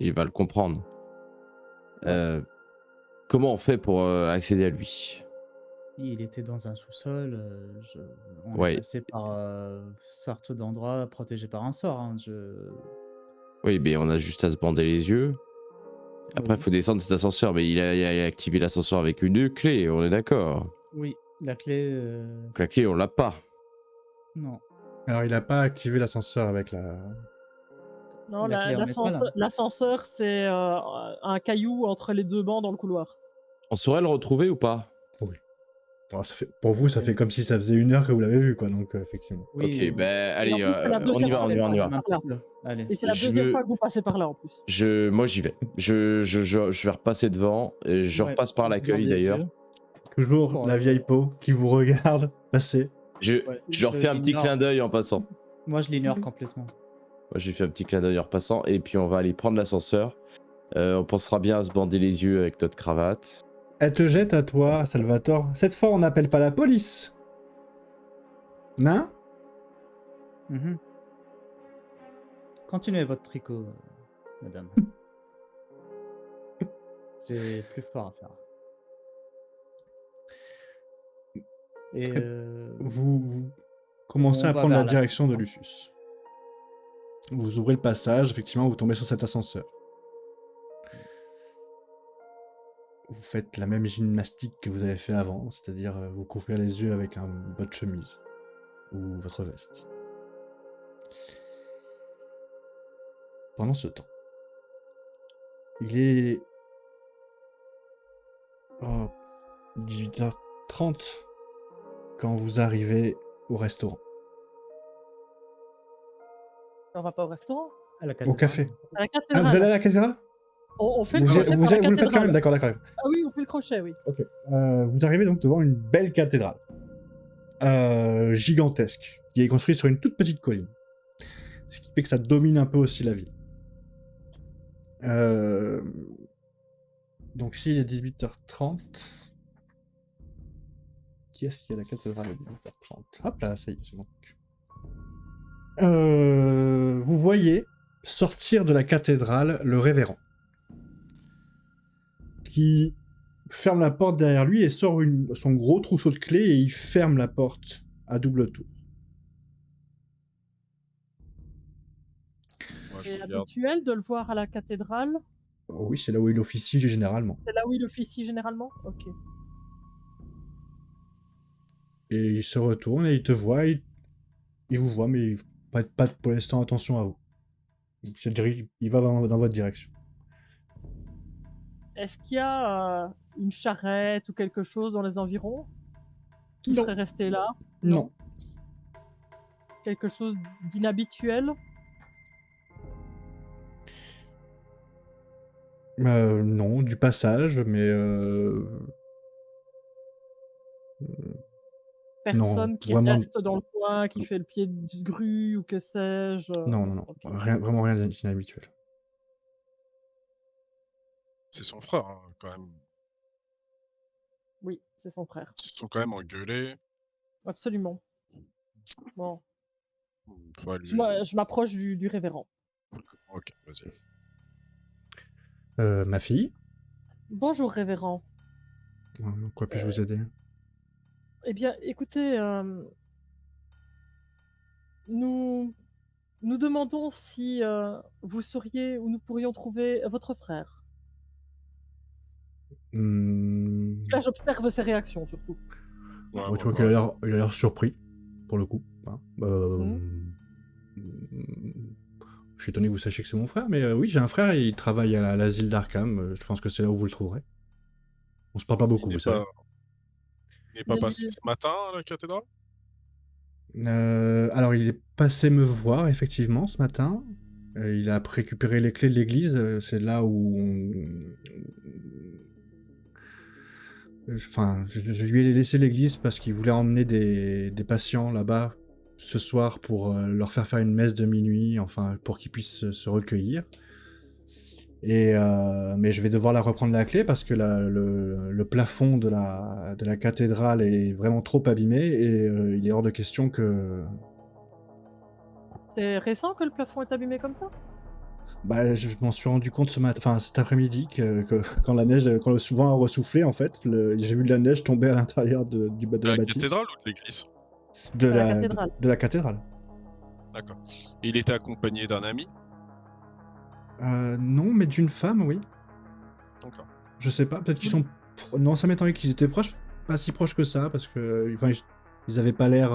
Il va le comprendre. Comment on fait pour accéder à lui? Il était dans un sous-sol, on est Ouais. passé par sorte d'endroit protégé par un sort, hein, Oui, mais on a juste à se bander les yeux. Après, il Oui. faut descendre cet ascenseur, mais il a activé l'ascenseur avec une clé, on est d'accord. Oui, la clé, Donc la clé, on l'a pas. non. Alors, il a pas activé l'ascenseur avec la... Non, La clé en métal, hein. l'ascenseur, c'est un caillou entre les deux bancs dans le couloir. On saurait le retrouver ou pas? Oui. Alors, pour vous, ça fait comme si ça faisait 1 heure que vous l'avez vu, quoi, donc effectivement. Oui, Ok, ben Et en allez, plus, c'est la on y deuxième va, fois on y que va, on y vous va. passez par là. Allez. Et c'est la Je deuxième veux- fois que vous passez par là en plus. Moi, j'y vais. Je vais repasser devant. Et je Ouais, repasse par on se l'accueil bande les d'ailleurs. yeux. Toujours Bon, la vieille peau qui vous regarde passer. Ouais, Je leur fais un petit l'ignore. clin d'œil en passant. Moi, je l'ignore Mhm. complètement. Moi, j'ai fait un petit clin d'œil en repassant. Et puis, on va aller prendre l'ascenseur. On pensera bien à se bander les yeux avec notre cravate. Elle te jette à toi, Salvatore. Cette fois, on n'appelle pas la police. Non? Mhm. Continuez votre tricot, madame. J'ai plus fort à faire. Et Vous commencez On à va prendre vers la la direction de porte. Lucius. Vous ouvrez le passage, effectivement, vous tombez sur cet ascenseur. Vous faites la même gymnastique que vous avez fait avant, c'est-à-dire vous couvrir les yeux avec votre chemise ou votre veste. Pendant ce temps, il est 18h30 quand vous arrivez au restaurant. On va pas au restaurant? À la Au cathédrale. café. À la Ah, vous cathédrale. allez à la cathédrale? On fait le Vous, crochet vous, pour la vous le faites quand même, cathédrale. d'accord, d'accord. Ah oui, on fait le crochet, oui. Ok. Vous arrivez donc devant une belle cathédrale. Gigantesque, qui est construite sur une toute petite colline. Ce qui fait que ça domine un peu aussi la ville. Donc s'il est 18h30... Qui est-ce qui est à la cathédrale à 18h30? Hop là, ça y est, c'est bon. Vous voyez sortir de la cathédrale le révérend, qui ferme la porte derrière lui et sort son gros trousseau de clés et il ferme la porte à double tour. Moi, je C'est regarde. habituel de le voir à la cathédrale. Oh oui, c'est là où il officie généralement. C'est là où il officie généralement. Ok. Et il se retourne et il te voit, il vous voit, mais pas pour l'instant attention à vous. Il va dans votre direction. Est-ce qu'il y a une charrette ou quelque chose dans les environs qui Non. serait resté là? Non. Quelque chose d'inhabituel? Non, du passage, mais Personne qui vraiment- reste dans le coin, qui fait le pied du grue ou que sais-je? non. Ok. Vraiment rien d'inhabituel. C'est son frère, hein, quand même. Oui, c'est son frère. Ils se sont quand même engueulés. Absolument. Bon, Faut lui- je m'approche du révérend. Ok, vas-y. Ma fille, Bonjour, révérend. quoi puis-je vous aider? Eh bien, écoutez, nous demandons si vous sauriez où nous pourrions trouver votre frère. Là, j'observe ses réactions, surtout. Ouais, Tu vois qu'il a l'air surpris, pour le coup. Hein. Je suis étonné que vous sachiez que c'est mon frère, mais oui, j'ai un frère et il travaille à l'asile d'Arkham. Je pense que c'est là où vous le trouverez. On se parle pas beaucoup, vous savez. Il n'est pas passé ce matin à la cathédrale? Alors, il est passé me voir, effectivement, ce matin. Il a récupéré les clés de l'église. C'est là où je lui ai laissé l'église parce qu'il voulait emmener des patients là-bas ce soir pour leur faire une messe de minuit, enfin, pour qu'ils puissent se recueillir. Mais je vais devoir la reprendre la clé parce que le plafond de la cathédrale est vraiment trop abîmé et il est hors de question que... C'est récent que le plafond est abîmé comme ça? Bah, je m'en suis rendu compte cet après-midi que quand le vent a ressoufflé, en fait, j'ai vu de la neige tomber à l'intérieur de la bâtisse. Cathédrale ou de l'église? De la cathédrale. De la cathédrale. D'accord. Et il était accompagné d'un ami? Non, mais d'une femme, oui. D'accord. Je sais pas, peut-être qu'ils sont... Non, ça m'étonnerait qu'ils étaient proches, pas si proches que ça, parce que ils avaient pas l'air...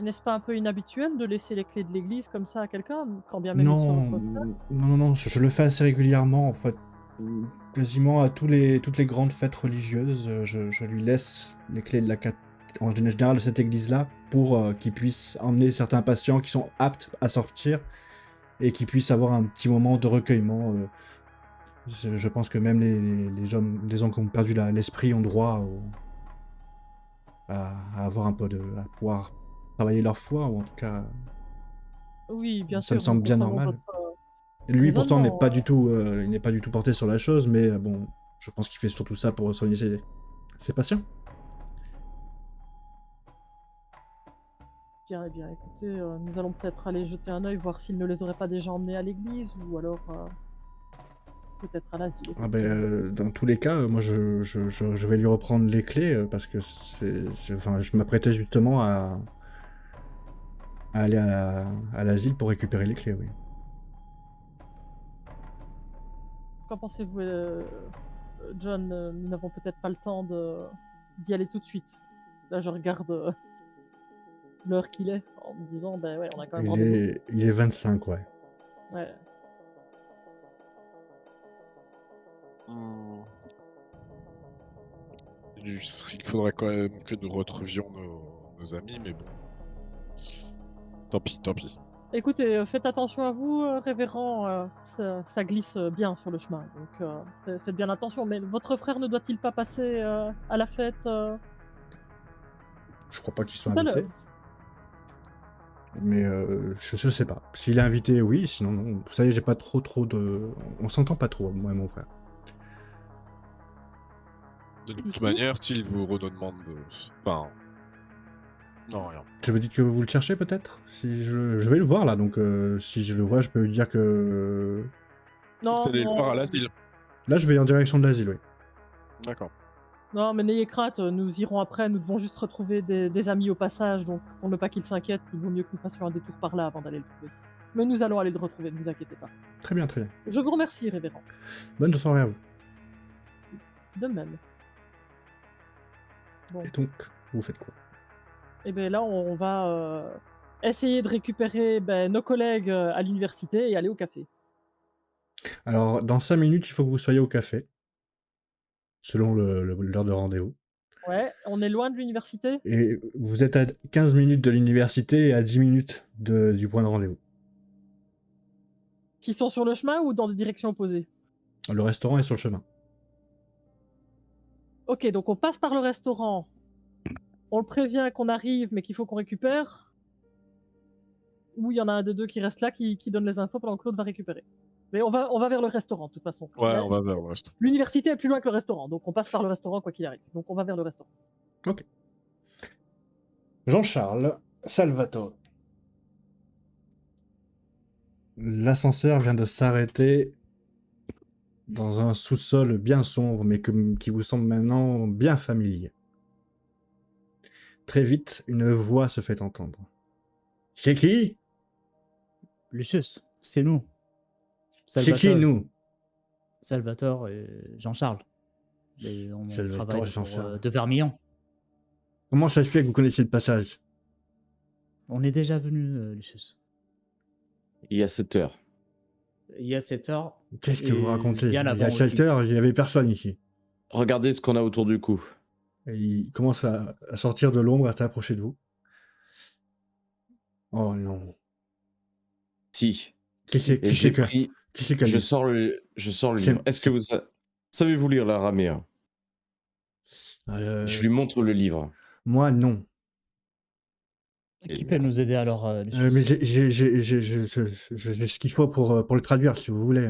N'est-ce pas un peu inhabituel de laisser les clés de l'église comme ça à quelqu'un, quand bien même il soit votre frère? Non, je le fais assez régulièrement, en fait. Quasiment à toutes les grandes fêtes religieuses, je lui laisse les clés de en général de cette église-là pour qu'il puisse emmener certains patients qui sont aptes à sortir et qui puissent avoir un petit moment de recueillement. Je pense que même les gens qui ont perdu l'esprit ont droit à avoir un peu à pouvoir travailler leur foi, ou en tout cas, Oui, bien ça sûr. me semble nous bien comprenons normal. votre, Lui, pourtant, raisonnement, il n'est pas du tout porté sur la chose, mais bon, je pense qu'il fait surtout ça pour soigner ses patients. Bien, eh bien, écoutez, nous allons peut-être aller jeter un œil, voir s'il ne les aurait pas déjà emmenés à l'église, ou alors peut-être à l'asile. Ah ben, dans tous les cas, moi, je vais lui reprendre les clés, parce que je m'apprêtais justement à aller à l'asile pour récupérer les clés, oui. Qu'en pensez-vous, John? Nous n'avons peut-être pas le temps d'y aller tout de suite. Là, je regarde l'heure qu'il est, en me disant, ben ouais, on a quand même rendez-vous. Il est 25, ouais. Ouais. Il faudrait quand même que nous retrouvions nos amis, mais bon. Tant pis. Écoutez, faites attention à vous, révérend, ça glisse bien sur le chemin, donc faites bien attention. Mais votre frère ne doit-il pas passer à la fête Je crois pas qu'ils soient tout à invités. l'heure? Mais je sais pas. S'il est invité, oui, sinon non. Vous savez, j'ai pas trop de... On s'entend pas trop, moi et mon frère. De toute Ici manière, s'il vous redemande de... Enfin... Non, rien. Je vous dis que vous le cherchez peut-être. Si je vais le voir là, donc si je le vois, je peux lui dire que... Non, C'est les non, voir à l'asile. Là, je vais en direction de l'asile, oui. D'accord. non, mais n'ayez crainte, nous irons après, nous devons juste retrouver des amis au passage, donc pour ne pas qu'il s'inquiète, il vaut mieux que nous fassions un détour par là avant d'aller le trouver. Mais nous allons aller le retrouver, ne vous inquiétez pas. Très bien, très bien. Je vous remercie, révérend. Bonne soirée à vous. De même. Bon, Et donc, vous faites quoi? et bien là, on va essayer de récupérer nos collègues à l'université et aller au café. Alors, dans 5 minutes, il faut que vous soyez au café. Selon l'heure de rendez-vous. Ouais, on est loin de l'université? Et vous êtes à 15 minutes de l'université et à 10 minutes du point de rendez-vous. Qui sont sur le chemin ou dans des directions opposées? Le restaurant est sur le chemin. Ok, donc on passe par le restaurant. On le prévient qu'on arrive, mais qu'il faut qu'on récupère. Ou il y en a un des deux qui reste là, qui donne les infos pendant que l'autre va récupérer. Mais on va vers le restaurant, de toute façon. Ouais, on va vers le reste. L'université est plus loin que le restaurant, donc on passe par le restaurant quoi qu'il arrive. Donc on va vers le restaurant. Ok. Jean-Charles, Salvatore. L'ascenseur vient de s'arrêter dans un sous-sol bien sombre, mais qui vous semble maintenant bien familier. Très vite, une voix se fait entendre. C'est qui? Lucius, c'est nous. C'est qui, nous? Salvatore et Jean-Charles. Et on Salvatore travaille et Jean-Charles. pour, de Vermillon. Comment ça se fait que vous connaissez le passage? On est déjà venu, Lucius. Il y a 7 heures. Il y a 7 heures. Qu'est-ce que vous Et racontez? bien Il y avant a 7 aussi. heures, il n'y avait personne ici. Regardez ce qu'on a autour du cou. Et il commence à sortir de l'ombre, à s'approcher de vous. Oh non. Si. Qui c'est Et j'ai pris. Qui c'est qui a Je lu? sors le C'est- livre. Est-ce que vous savez-vous lire l'araméen? Je lui montre le livre. Moi, non. Qui peut nous aider alors, Lucius? Mais j'ai ce qu'il faut pour le traduire, si vous voulez.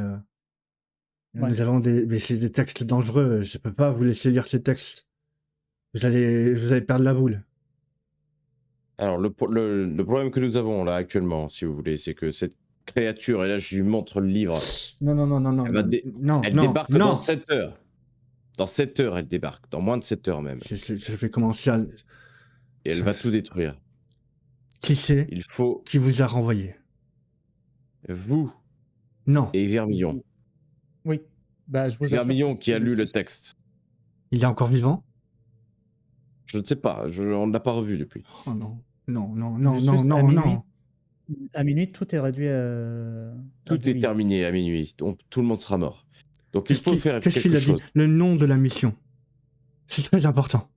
Ouais. Nous avons mais c'est des textes dangereux. Je peux pas vous laisser lire ces textes. Vous allez perdre la boule. Alors, le problème que nous avons là actuellement, si vous voulez, c'est que cette créature, et là je lui montre le livre, Non, non, non, non, non. Elle va Non, elle non, débarque non. dans 7 heures. Dans 7 heures, elle débarque. Dans moins de 7 heures même. Je vais commencer à... Et elle va tout détruire. Qui c'est Il faut qui vous a renvoyé? vous Non. et Vermillon. Oui. Bah, je vous Vermillon qui a lu le texte. Il est encore vivant? Je ne sais pas, on ne l'a pas revu depuis. Oh non. Non, non, non, Lucius, non, à non, minuit. non. À minuit, tout est réduit à... Tout est terminé à minuit, donc tout le monde sera mort. Donc il faut faire Qu'est-ce qu'il quelque a dit? chose. Le nom de la mission. C'est très important.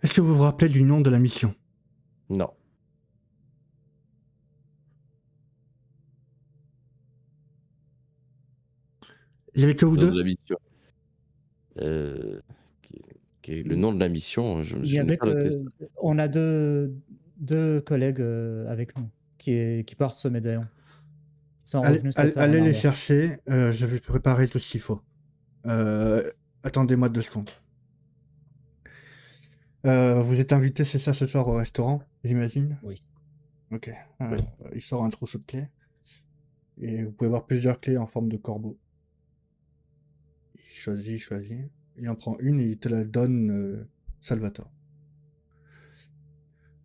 Est-ce que vous vous rappelez du nom de la mission? Non. Il y avait que vous Le nom deux? de la mission. Le nom de la mission, je n'ai pas noté ça. On a deux collègues avec nous qui portent ce médaillon. Ils sont revenus 7 heures en Allez les arrière. chercher, je vais préparer tout ce qu'il faut. Attendez-moi 2 secondes. Vous êtes invité, c'est ça, ce soir au restaurant, j'imagine? Oui. Ok. Oui. Il sort un trousseau de clés. Et vous pouvez voir plusieurs clés en forme de corbeau. Il choisit. Il en prend une et il te la donne, Salvatore.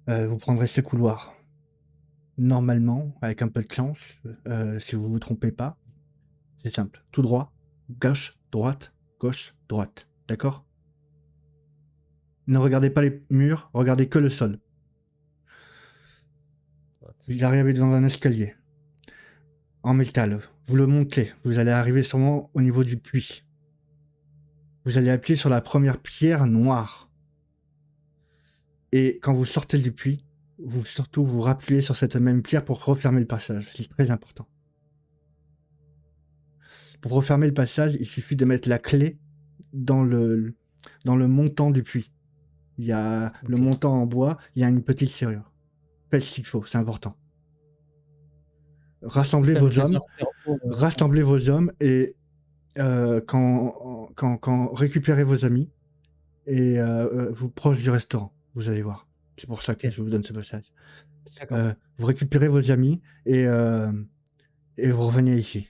Vous prendrez ce couloir. Normalement, avec un peu de chance, si vous vous trompez pas, c'est simple. Tout droit, gauche, droite, d'accord? Ne regardez pas les murs, regardez que le sol. Vous arrivez devant un escalier en métal. Vous le montez. Vous allez arriver sûrement au niveau du puits. Vous allez appuyer sur la première pierre noire. Et quand vous sortez du puits, vous rappuyez sur cette même pierre pour refermer le passage. C'est très important. Pour refermer le passage, il suffit de mettre la clé dans le montant du puits. Il y a le montant en bois, il y a une petite serrure. Faites ce qu'il faut, c'est important. Rassemblez Ça me vos fait hommes, sortir en cours, et quand récupérez vos amis et vous proche du restaurant, vous allez voir. C'est pour ça que Ok. je vous donne ce passage. D'accord. Vous récupérez vos amis et vous revenez ici.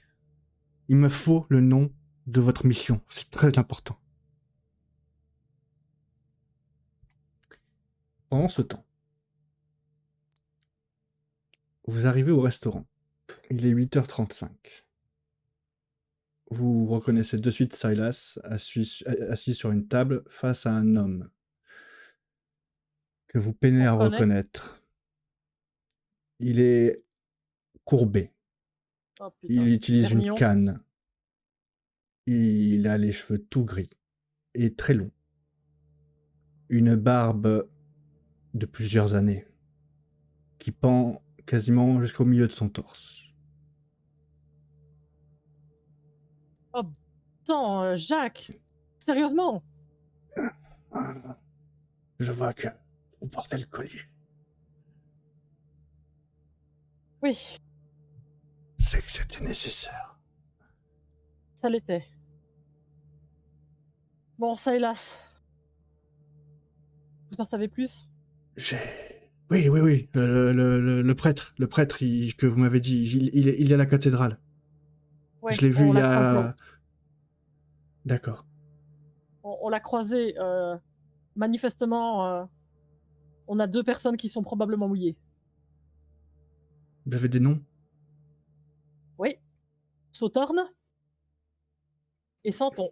Il me faut le nom de votre mission, c'est très important. Pendant ce temps, vous arrivez au restaurant. Il est 8h35. Vous reconnaissez de suite Silas assis sur une table face à un homme que vous peinez à On reconnaît. reconnaître. Il est courbé. Oh, putain. Il utilise une Vermillon. canne. Il a les cheveux tout gris et très longs. Une barbe de plusieurs années qui pend quasiment jusqu'au milieu de son torse. Attends, Jacques, sérieusement? Je vois que vous portez le collier. Oui, C'est que c'était nécessaire. ça l'était. Bon, ça hélas. Vous en savez plus? Oui. Le prêtre, que vous m'avez dit, il est à la cathédrale. Ouais, Je l'ai vu on il y l'a croisé. a... D'accord. On l'a croisé. Manifestement, on a 2 personnes qui sont probablement mouillées. Vous avez des noms? Oui. Sautorne et Santon.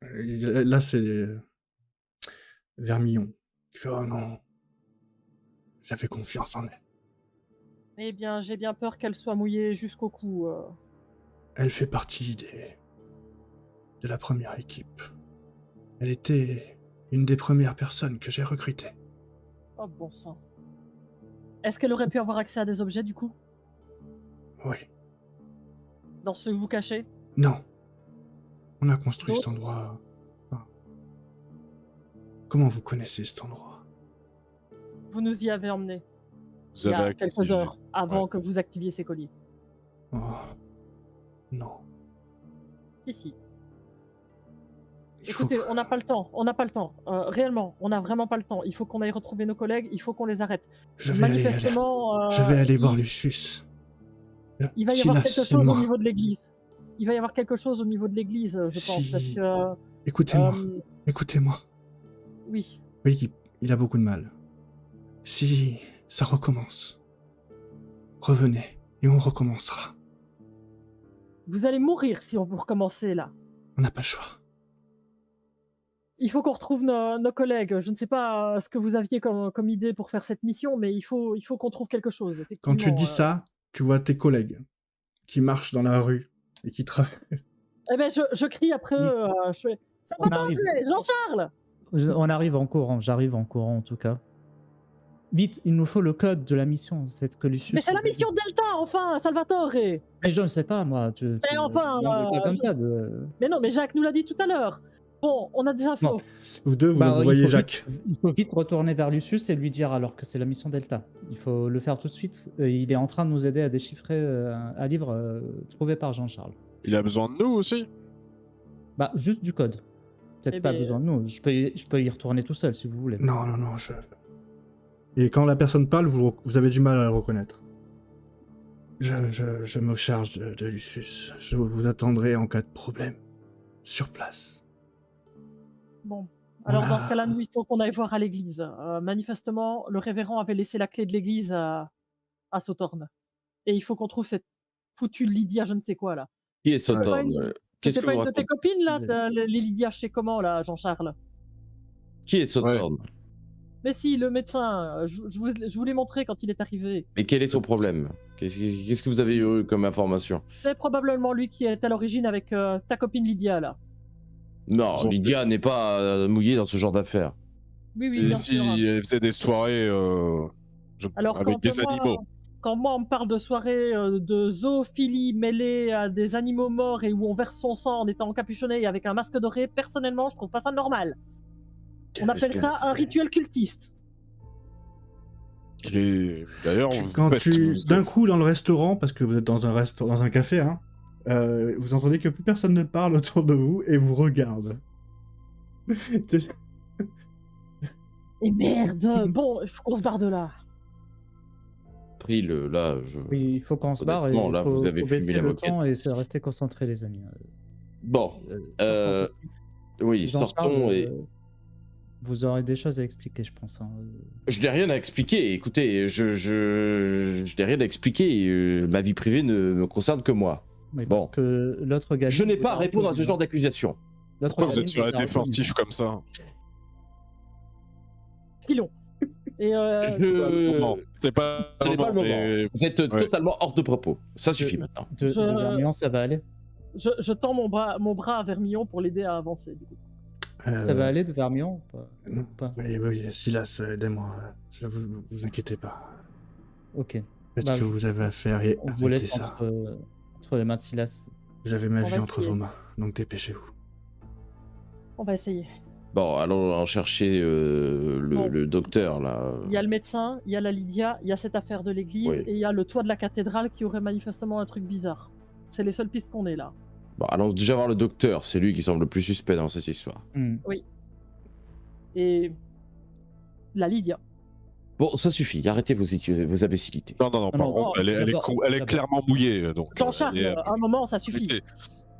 Là, c'est Vermillon. Il fait, oh non, j'avais confiance en elle. Eh bien, j'ai bien peur qu'elle soit mouillée jusqu'au cou. Elle fait partie de la première équipe. Elle était une des premières personnes que j'ai recrutées. Oh, bon sang. Est-ce qu'elle aurait pu avoir accès à des objets, du coup? Oui. Dans ceux que vous cachez? Non. On a construit cet D'autres? endroit. Enfin, comment vous connaissez cet endroit? Vous nous y avez emmenés. Vous Il y a avez quelques activé. heures avant Ouais. que vous activiez ces colliers. Oh. Non. Si. Il faut Écoutez, que- on n'a pas le temps. Réellement, on n'a vraiment pas le temps. Il faut qu'on aille retrouver nos collègues. Il faut qu'on les arrête. Je vais aller. Manifestement, Je vais aller voir Lucius. il va y avoir Silas quelque et chose au moi. niveau de l'église. Il va y avoir quelque chose au niveau de l'église, je pense, Si- parce que... Écoutez-moi. euh, Écoutez-moi. oui. Oui, il a beaucoup de mal. Si ça recommence, revenez et on recommencera. Vous allez mourir si on vous recommencez, là. On n'a pas le choix. Il faut qu'on retrouve nos collègues. Je ne sais pas ce que vous aviez comme idée pour faire cette mission, mais il faut qu'on trouve quelque chose, Quand tu effectivement. dis ça, tu vois tes collègues qui marchent dans la rue et qui travaillent. Eh ben, je crie après eux. Je fais... Ça On va arrive. t'enlever, Jean-Charles! On arrive en courant, j'arrive en courant en tout cas. Vite, il nous faut le code de la mission, c'est ce que Lucius. Mais c'est la mission Delta, enfin, Salvatore! Mais je ne sais pas, moi. Mais enfin, pas comme ça. Mais non, mais Jacques nous l'a dit tout à l'heure. Bon, on a des infos. Non. Vous deux, vous Bah, voyez Jacques. Il faut vite retourner vers Lucius et lui dire alors que c'est la mission Delta. Il faut le faire tout de suite. Il est en train de nous aider à déchiffrer un livre trouvé par Jean-Charles. Il a besoin de nous aussi. Bah, juste du code. Peut-être Eh pas ben, besoin de nous. Je peux y retourner tout seul si vous voulez. Non, Et quand la personne parle, vous avez du mal à la reconnaître. Je me charge de Lucius. Je vous attendrai en cas de problème. Sur place. Bon. Alors, dans ce cas-là, nous, il faut qu'on aille voir à l'église. Manifestement, le révérend avait laissé la clé de l'église à Sautorne. Et il faut qu'on trouve cette foutue Lydia, je ne sais quoi, là. Qui est Sautorne? Qu'est-ce C'était que pas vous une de tes racontez? copines, là, les Lydia, je sais comment, là, Jean-Charles? Qui est Sautorne? Mais si, le médecin, je vous l'ai montré quand il est arrivé. Et quel est son problème? Qu'est-ce que vous avez eu comme information? C'est probablement lui qui est à l'origine avec ta copine Lydia, là. Non, Ils ont Lydia n'est pas mouillée dans ce genre d'affaires. Oui, oui, Et bien sûr. si elle faisait des soirées Alors, avec des animaux. quand moi on me parle de soirée de zoophilie mêlée à des animaux morts et où on verse son sang en étant encapuchonné et avec un masque doré, personnellement, je trouve pas ça normal. On appelle ça un rituel cultiste. Et d'ailleurs, D'un coup, dans le restaurant, parce que vous êtes dans un café, hein, vous entendez que plus personne ne parle autour de vous et vous regarde. Et merde. Bon, il faut qu'on se barre de là. Pris là, Oui, il faut qu'on se barre et Honnêtement, là, il faut, vous avez faut fumé baisser la le moquette. temps et se rester concentrés, les amis. Bon, Sortons tout de suite. oui, Jean-Charles, sortons et... vous aurez des choses à expliquer, je pense. Hein. Je n'ai rien à expliquer, écoutez, je n'ai rien à expliquer, ma vie privée ne me concerne que moi. Oui, Bon. parce que l'autre gars. Je n'ai pas à répondre à ce genre d'accusation. pourquoi vous êtes sur la défensive comme ça? Filons. Et Non, c'est pas Ce n'est pas le moment. mais- Vous êtes totalement hors de propos. Ça suffit maintenant. De Vermillon, ça va aller. je tends mon bras à Vermillon pour l'aider à avancer. Du coup. Ça va aller de Vermillon ou pas? Oui, Silas, aidez-moi. Vous inquiétez pas. Ok. Faites Bah, ce que vous avez à faire et On vous arrêtez laisse ça. entre les mains de Silas. Vous avez ma On vie va entre essayer. vos mains, donc dépêchez-vous. On va essayer. Bon, allons en chercher Bon. le docteur, là. Il y a le médecin, il y a la Lydia, il y a cette affaire de l'église Oui. et il y a le toit de la cathédrale qui aurait manifestement un truc bizarre. C'est les seules pistes qu'on ait là. Bon, allons déjà voir le docteur, c'est lui qui semble le plus suspect dans cette histoire. Et la Lydia. Bon, ça suffit, arrêtez vos imbécilités. Non, par non, contre, elle est d'abord- clairement mouillée. Donc, Jean-Charles, elle est- à un moment, ça suffit. Écoutez,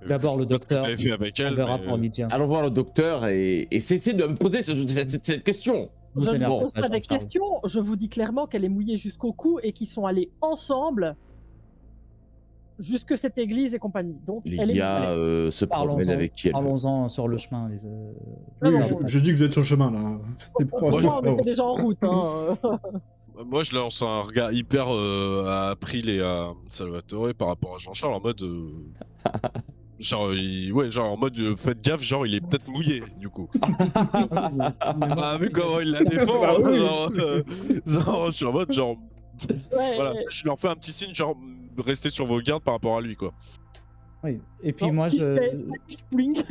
D'abord le je sais pas ce que docteur, vous avez fait avec On elle. verra mais, pour Lydia. Allons voir le docteur et cessez de me poser cette question. Vous Je ne énervez pose pas, pas de Jean-Charles. questions, je vous dis clairement qu'elle est mouillée jusqu'au cou et qu'ils sont allés ensemble jusque cette église et compagnie. Donc, elle est Lydia mouillée. se promène Parlons-en avec qui elle veut. parlons-en sur le chemin. Non, non, je dis que vous êtes sur le chemin, là. C'est pour Pour moi, moi, on était déjà en route. Hein. Moi, je lance un regard hyper à April et à Salvatore par rapport à Jean-Charles en mode. Genre, en mode faites gaffe, genre il est peut-être mouillé du coup. Ah, vu comment il la défend, Bah oui. genre, je suis en mode genre. Ouais, Voilà, je leur fais un petit signe, genre restez sur vos gardes par rapport à lui quoi. Oui. Et puis non, moi, si fait, bling.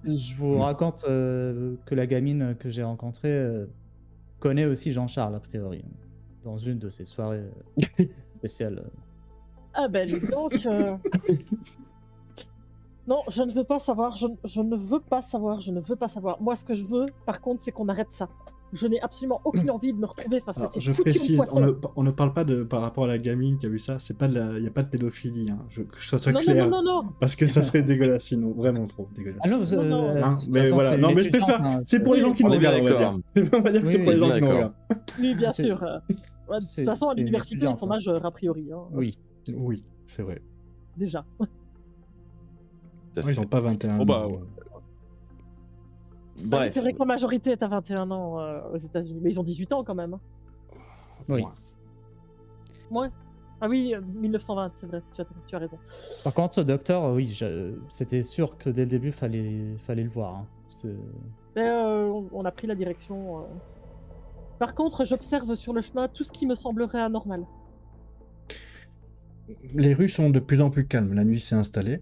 je vous raconte que la gamine que j'ai rencontrée connaît aussi Jean-Charles, a priori, dans une de ses soirées spéciales. Ah ben dis donc. Non, je ne veux pas savoir, je ne veux pas savoir, je ne veux pas savoir. Moi, ce que je veux, par contre, c'est qu'on arrête ça. Je n'ai absolument aucune envie de me retrouver face à Alors, ces je foutus précise, poissons. on ne parle pas par rapport à la gamine qui a vu ça, il n'y a pas de pédophilie, hein. Que ça soit Non, clair, non, parce que ça serait dégueulasse sinon, vraiment trop dégueulasse. Ah non, Non, non, Hein, de toute mais façon, voilà, c'est non une mais je étudiante, préfère, hein, c'est pour les gens qui on nous est bien regardent, on va d'accord. dire. On va dire que c'est Oui, pour les oui, gens qui nous d'accord. regardent. Oui, bien C'est- sûr. Ouais, de c'est- toute façon, à c'est une l'université, ils étudiante, sont hein. majeurs, a priori. Hein. Oui. Oui, c'est vrai. Déjà. Tout à Ouais, ils fait. n'ont pas 21 Bon, bah, ans. ouais. Bref, C'est vrai que la majorité est à 21 ans aux États-Unis, mais ils ont 18 ans quand même. hein. Oui. Ouais. Ah oui, 1920, c'est vrai, tu as raison. Par contre, ce docteur, oui, c'était sûr que dès le début, fallait le voir. Hein. Mais, on a pris la direction. Par contre, j'observe sur le chemin tout ce qui me semblerait anormal. Les rues sont de plus en plus calmes, la nuit s'est installée.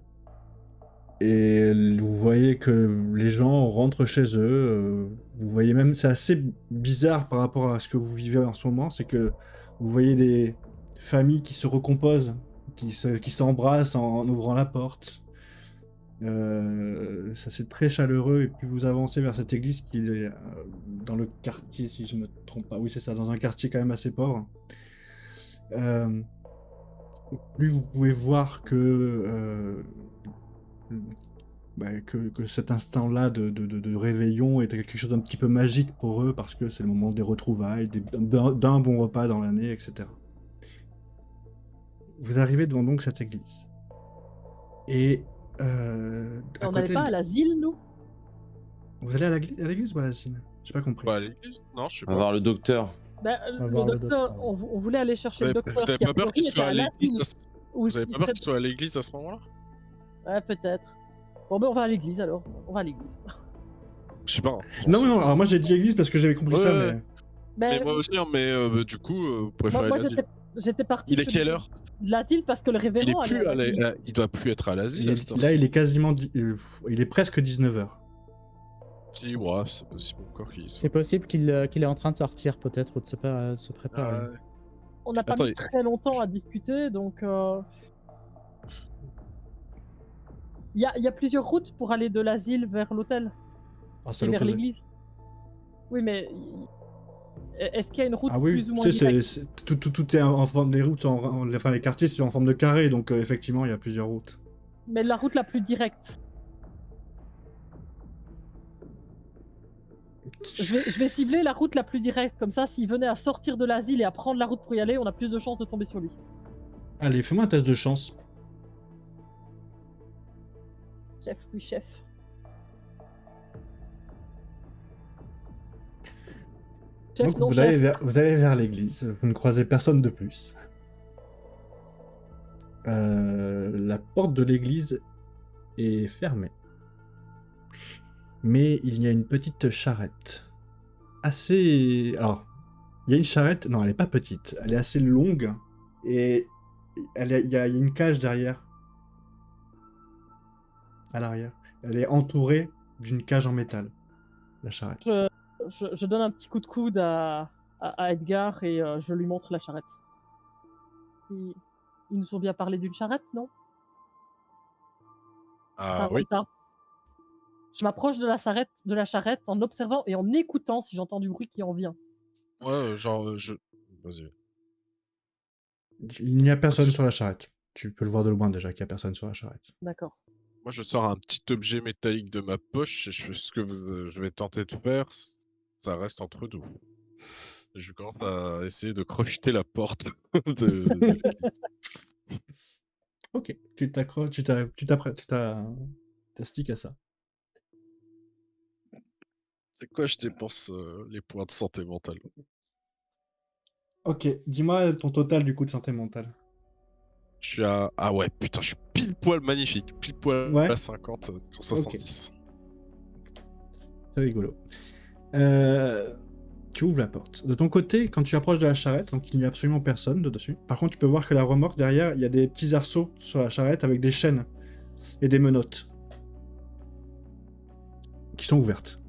Et vous voyez que les gens rentrent chez eux. Vous voyez même, c'est assez bizarre par rapport à ce que vous vivez en ce moment, c'est que vous voyez des familles qui se recomposent, qui s'embrassent en ouvrant la porte. Ça c'est très chaleureux. Et puis vous avancez vers cette église qui est dans le quartier, si je me trompe pas. Oui, c'est ça, dans un quartier quand même assez pauvre. Plus vous pouvez voir que que cet instant-là de réveillon est quelque chose d'un petit peu magique pour eux parce que c'est le moment des retrouvailles, d'un bon repas dans l'année, etc. Vous arrivez devant donc cette église. Et à On n'allait côté pas à l'asile, nous? Vous allez à l'église ou à l'asile? J'ai pas compris. Ouais, à l'église? Non, je sais on va pas. voir le docteur. Bah, va le voir le docteur, docteur. on voulait aller chercher Vous le avez, docteur vous avez qui a pas peur priori qu'il soit était à l'asile, l'église ou Vous avez qui pas peur serait- qu'il soit à l'église à ce moment-là? Ouais, peut-être. Bon, ben on va à l'église alors. On va à l'église. Je sais pas. Hein, j'en Non, sais non, rien. alors moi j'ai dit église parce que j'avais compris ça, Ouais, mais... Mais Mais moi aussi, hein, mais du coup, vous préférez moi l'asile. j'étais partie Il est quelle heure? de l'asile parce que le Il est révérend allait plus à à l'église. il doit plus être à l'asile à cette Là, heure-ci. il est quasiment... il est presque 19h. Si, ouais, c'est possible encore qu'il y C'est soit. possible qu'il est en train de sortir, peut-être, ou de se préparer. Ah, ouais. On n'a pas Attends, mis très longtemps à discuter, donc il y a plusieurs routes pour aller de l'asile vers l'hôtel Ah, c'est et vers l'opposé. l'église. Oui, mais est-ce qu'il y a une route Ah oui, plus ou moins tu sais, directe? tout est en forme... Les routes, enfin les quartiers, c'est en forme de carré, donc effectivement, il y a plusieurs routes. Mais la route la plus directe. Je vais cibler la route la plus directe, comme ça, s'il venait à sortir de l'asile et à prendre la route pour y aller, on a plus de chances de tomber sur lui. Allez, fais-moi un test de chance. Chef, oui, chef. Chef, Donc non, vous allez chef. vers l'église, vous ne croisez personne de plus. La porte de l'église est fermée. Mais il y a une petite charrette. Assez... Alors, il y a une charrette, non, elle n'est pas petite, elle est assez longue, et il y a une cage derrière, à l'arrière. Elle est entourée d'une cage en métal, la charrette. Je donne un petit coup de coude à Edgar et je lui montre la charrette. Ils nous ont bien parlé d'une charrette, non? Ah oui. Ça. Je m'approche de la charrette en observant et en écoutant si j'entends du bruit qui en vient. Ouais, genre, Vas-y. Il n'y a personne c'est- sur la charrette. Tu peux le voir de loin déjà qu'il n'y a personne sur la charrette. D'accord. Moi, je sors un petit objet métallique de ma poche et je fais ce que je vais tenter de faire. Ça reste entre nous. Je commence à essayer de crocheter la porte de l'église. Ok, t'astiques à ça. C'est quoi je dépense les points de santé mentale? Ok, dis-moi ton total du coup de santé mentale. Je suis à... Ah ouais, putain, je suis pile poil magnifique. Pile poil Ouais. à 50 sur 70. C'est rigolo. Tu ouvres la porte. De ton côté, quand tu approches de la charrette, donc il n'y a absolument personne de dessus. Par contre, tu peux voir que la remorque derrière, il y a des petits arceaux sur la charrette avec des chaînes et des menottes qui sont ouvertes.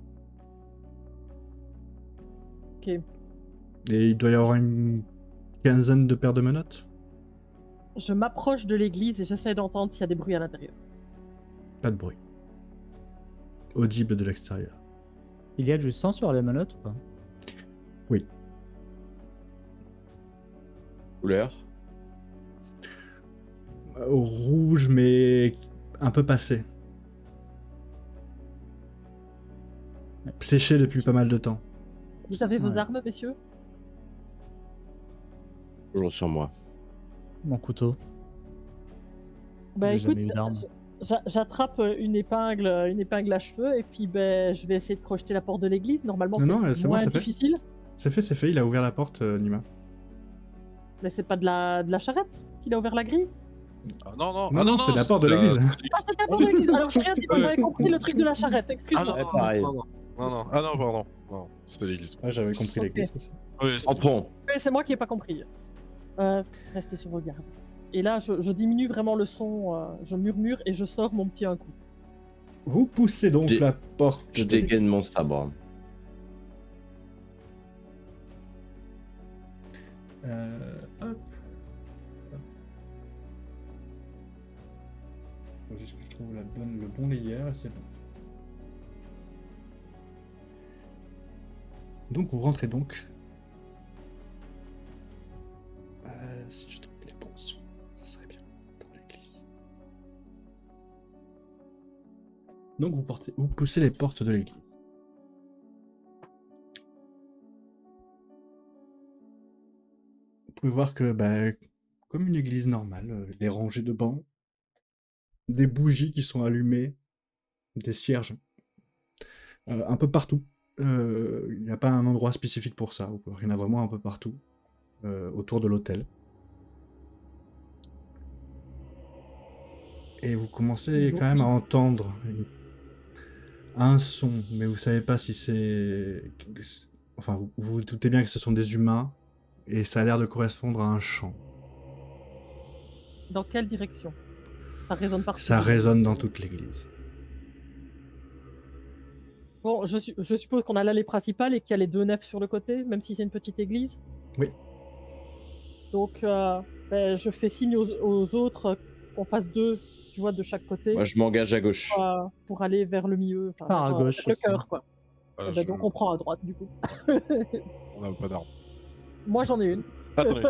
Ok. Et il doit y avoir une quinzaine de paires de menottes. Je m'approche de l'église et j'essaie d'entendre s'il y a des bruits à l'intérieur. Pas de bruit. Audible de l'extérieur. Il y a du sang sur les menottes ou pas? Oui. Couleur. Rouge, mais un peu passé. Séché depuis pas mal de temps. Vous avez vos Ouais. armes, messieurs? Toujours sur moi. Mon couteau. Bah J'ai écoute, jamais eu d'arme. j'attrape une épingle à cheveux et puis ben, je vais essayer de crocheter la porte de l'église. Normalement, Non, c'est bon, moins c'est fait. difficile. C'est fait, il a ouvert la porte, Nima. Mais c'est pas de la charrette qu'il a ouvert la grille? Ah non, non, Non, ah, non, c'est la porte de l'église. Ah, c'était la porte de l'église! Alors j'ai rien dit, moi j'avais compris le truc de la charrette, Ah excuse-moi. non, Ouais, non, pareil. non, non, non, ah non, pardon. Non, c'était l'église. Ah, j'avais compris Ok. l'église aussi. Oui, c'est Entrons. Ouais, c'est moi qui ai pas compris. Restez sur vos gardes. Et là, je diminue vraiment le son, je murmure et je sors mon petit un coup. Vous poussez donc J'ai- la porte. Je dégaine mon sabre. Hop. Faut juste que je trouve le bon layer et c'est bon. Donc vous rentrez donc. Si je trouve les bons sons, ça serait bien dans l'église. Donc vous poussez les portes de l'église. Vous pouvez voir que, comme une église normale, des rangées de bancs, des bougies qui sont allumées, des cierges, un peu partout. Il n'y a pas un endroit spécifique pour ça. Il y en a vraiment un peu partout autour de l'hôtel. Et vous commencez Donc, quand même à oui. entendre un son, mais vous savez pas si c'est... Enfin, vous vous doutez bien que ce sont des humains, et ça a l'air de correspondre à un chant. Dans quelle direction? Ça résonne partout. Ça résonne dans toute l'église. Bon, je suppose qu'on a l'allée principale et qu'il y a les 2 nefs sur le côté, même si c'est une petite église. Oui. Donc, je fais signe aux autres qu'on fasse 2, tu vois, de chaque côté. Moi, je m'engage à gauche. Pour aller vers le milieu. Par à gauche Le aussi. cœur, quoi. Je- Donc on prend à droite, du coup. On n'a pas d'armes. Moi, j'en ai une. Attendez.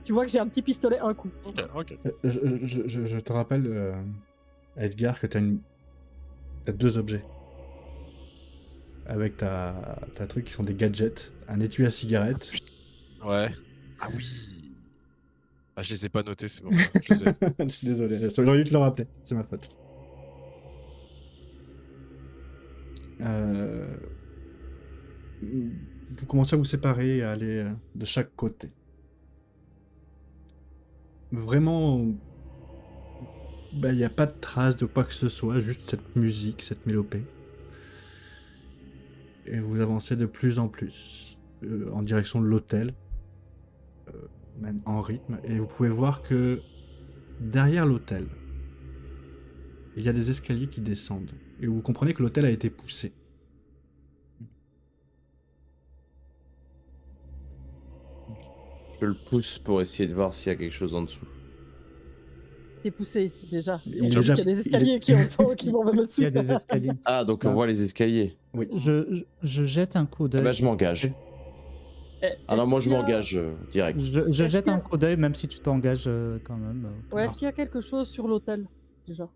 Tu vois que j'ai un petit pistolet, un coup. Ok. Je te rappelle, Edgar, que t'as 2 objets. Avec ta truc qui sont des gadgets. Un étui à cigarette. Ouais. Ah oui. Ah, je les ai pas notés, c'est pour ça. Je les ai. Je suis désolé, j'aurais dû te le rappeler, c'est ma faute. Vous commencez à vous séparer et à aller de chaque côté. Vraiment, il n'y a pas de trace de quoi que ce soit, juste cette musique, cette mélopée. Et vous avancez de plus en plus en direction de l'hôtel, en rythme, et vous pouvez voir que derrière l'hôtel, il y a des escaliers qui descendent, et vous comprenez que l'hôtel a été poussé. Je le pousse pour essayer de voir s'il y a quelque chose en dessous. T'es poussé, déjà. Il On est dit déjà- qu'il y a des il escaliers est- qui vont vers le dessus. Il y a des escaliers. Ah, donc on Ah. voit les escaliers. Oui. Je jette un coup Ah d'œil. bah, je m'engage. Ah non, moi je m'engage direct. Je Est-ce jette qu'il y a- un coup d'œil, même si tu t'engages quand même. Ouais, est-ce qu'il y a quelque chose sur l'hôtel, déjà?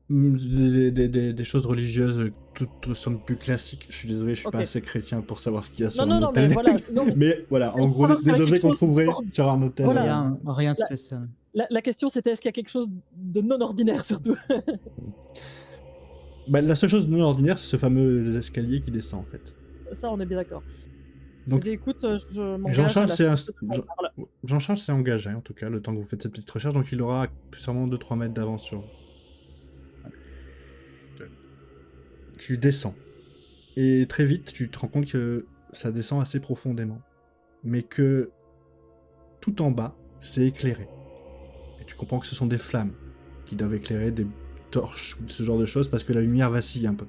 Des choses religieuses, toutes sont plus classiques. Je suis désolé, je suis pas Ok. assez chrétien pour savoir ce qu'il y a sur Non, un non, hôtel. mais voilà. Non, Mais voilà, en Mais gros, savoir des s'il y a objets quelque qu'on chose trouverait d'ordinaire. sur un hôtel. Voilà. Rien de La- spécial. la question, c'était est-ce qu'il y a quelque chose de non ordinaire, surtout? La seule chose non ordinaire, c'est ce fameux escalier qui descend, en fait. Ça, on est bien d'accord. Donc, Eh bien, écoute, je m'engage. Jean-Charles à la s'est suite de ce qu'on parle. Jean-Charles s'est engagé, en tout cas, le temps que vous faites cette petite recherche, donc il aura sûrement 2-3 mètres d'avance sur vous. Tu descends. Et très vite, tu te rends compte que ça descend assez profondément. Mais que tout en bas, c'est éclairé. Et tu comprends que ce sont des flammes qui doivent éclairer des torches ou ce genre de choses parce que la lumière vacille un peu.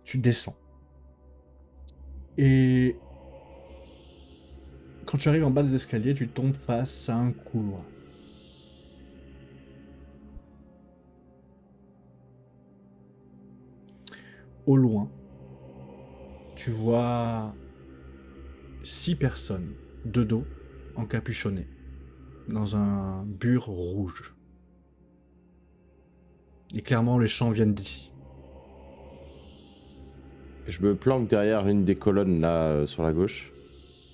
Tu descends. Et quand tu arrives en bas des escaliers, tu tombes face à un couloir. Au loin, tu vois 6 personnes de dos encapuchonnées dans un bure rouge. Et clairement, les chants viennent d'ici. Je me planque derrière une des colonnes là sur la gauche.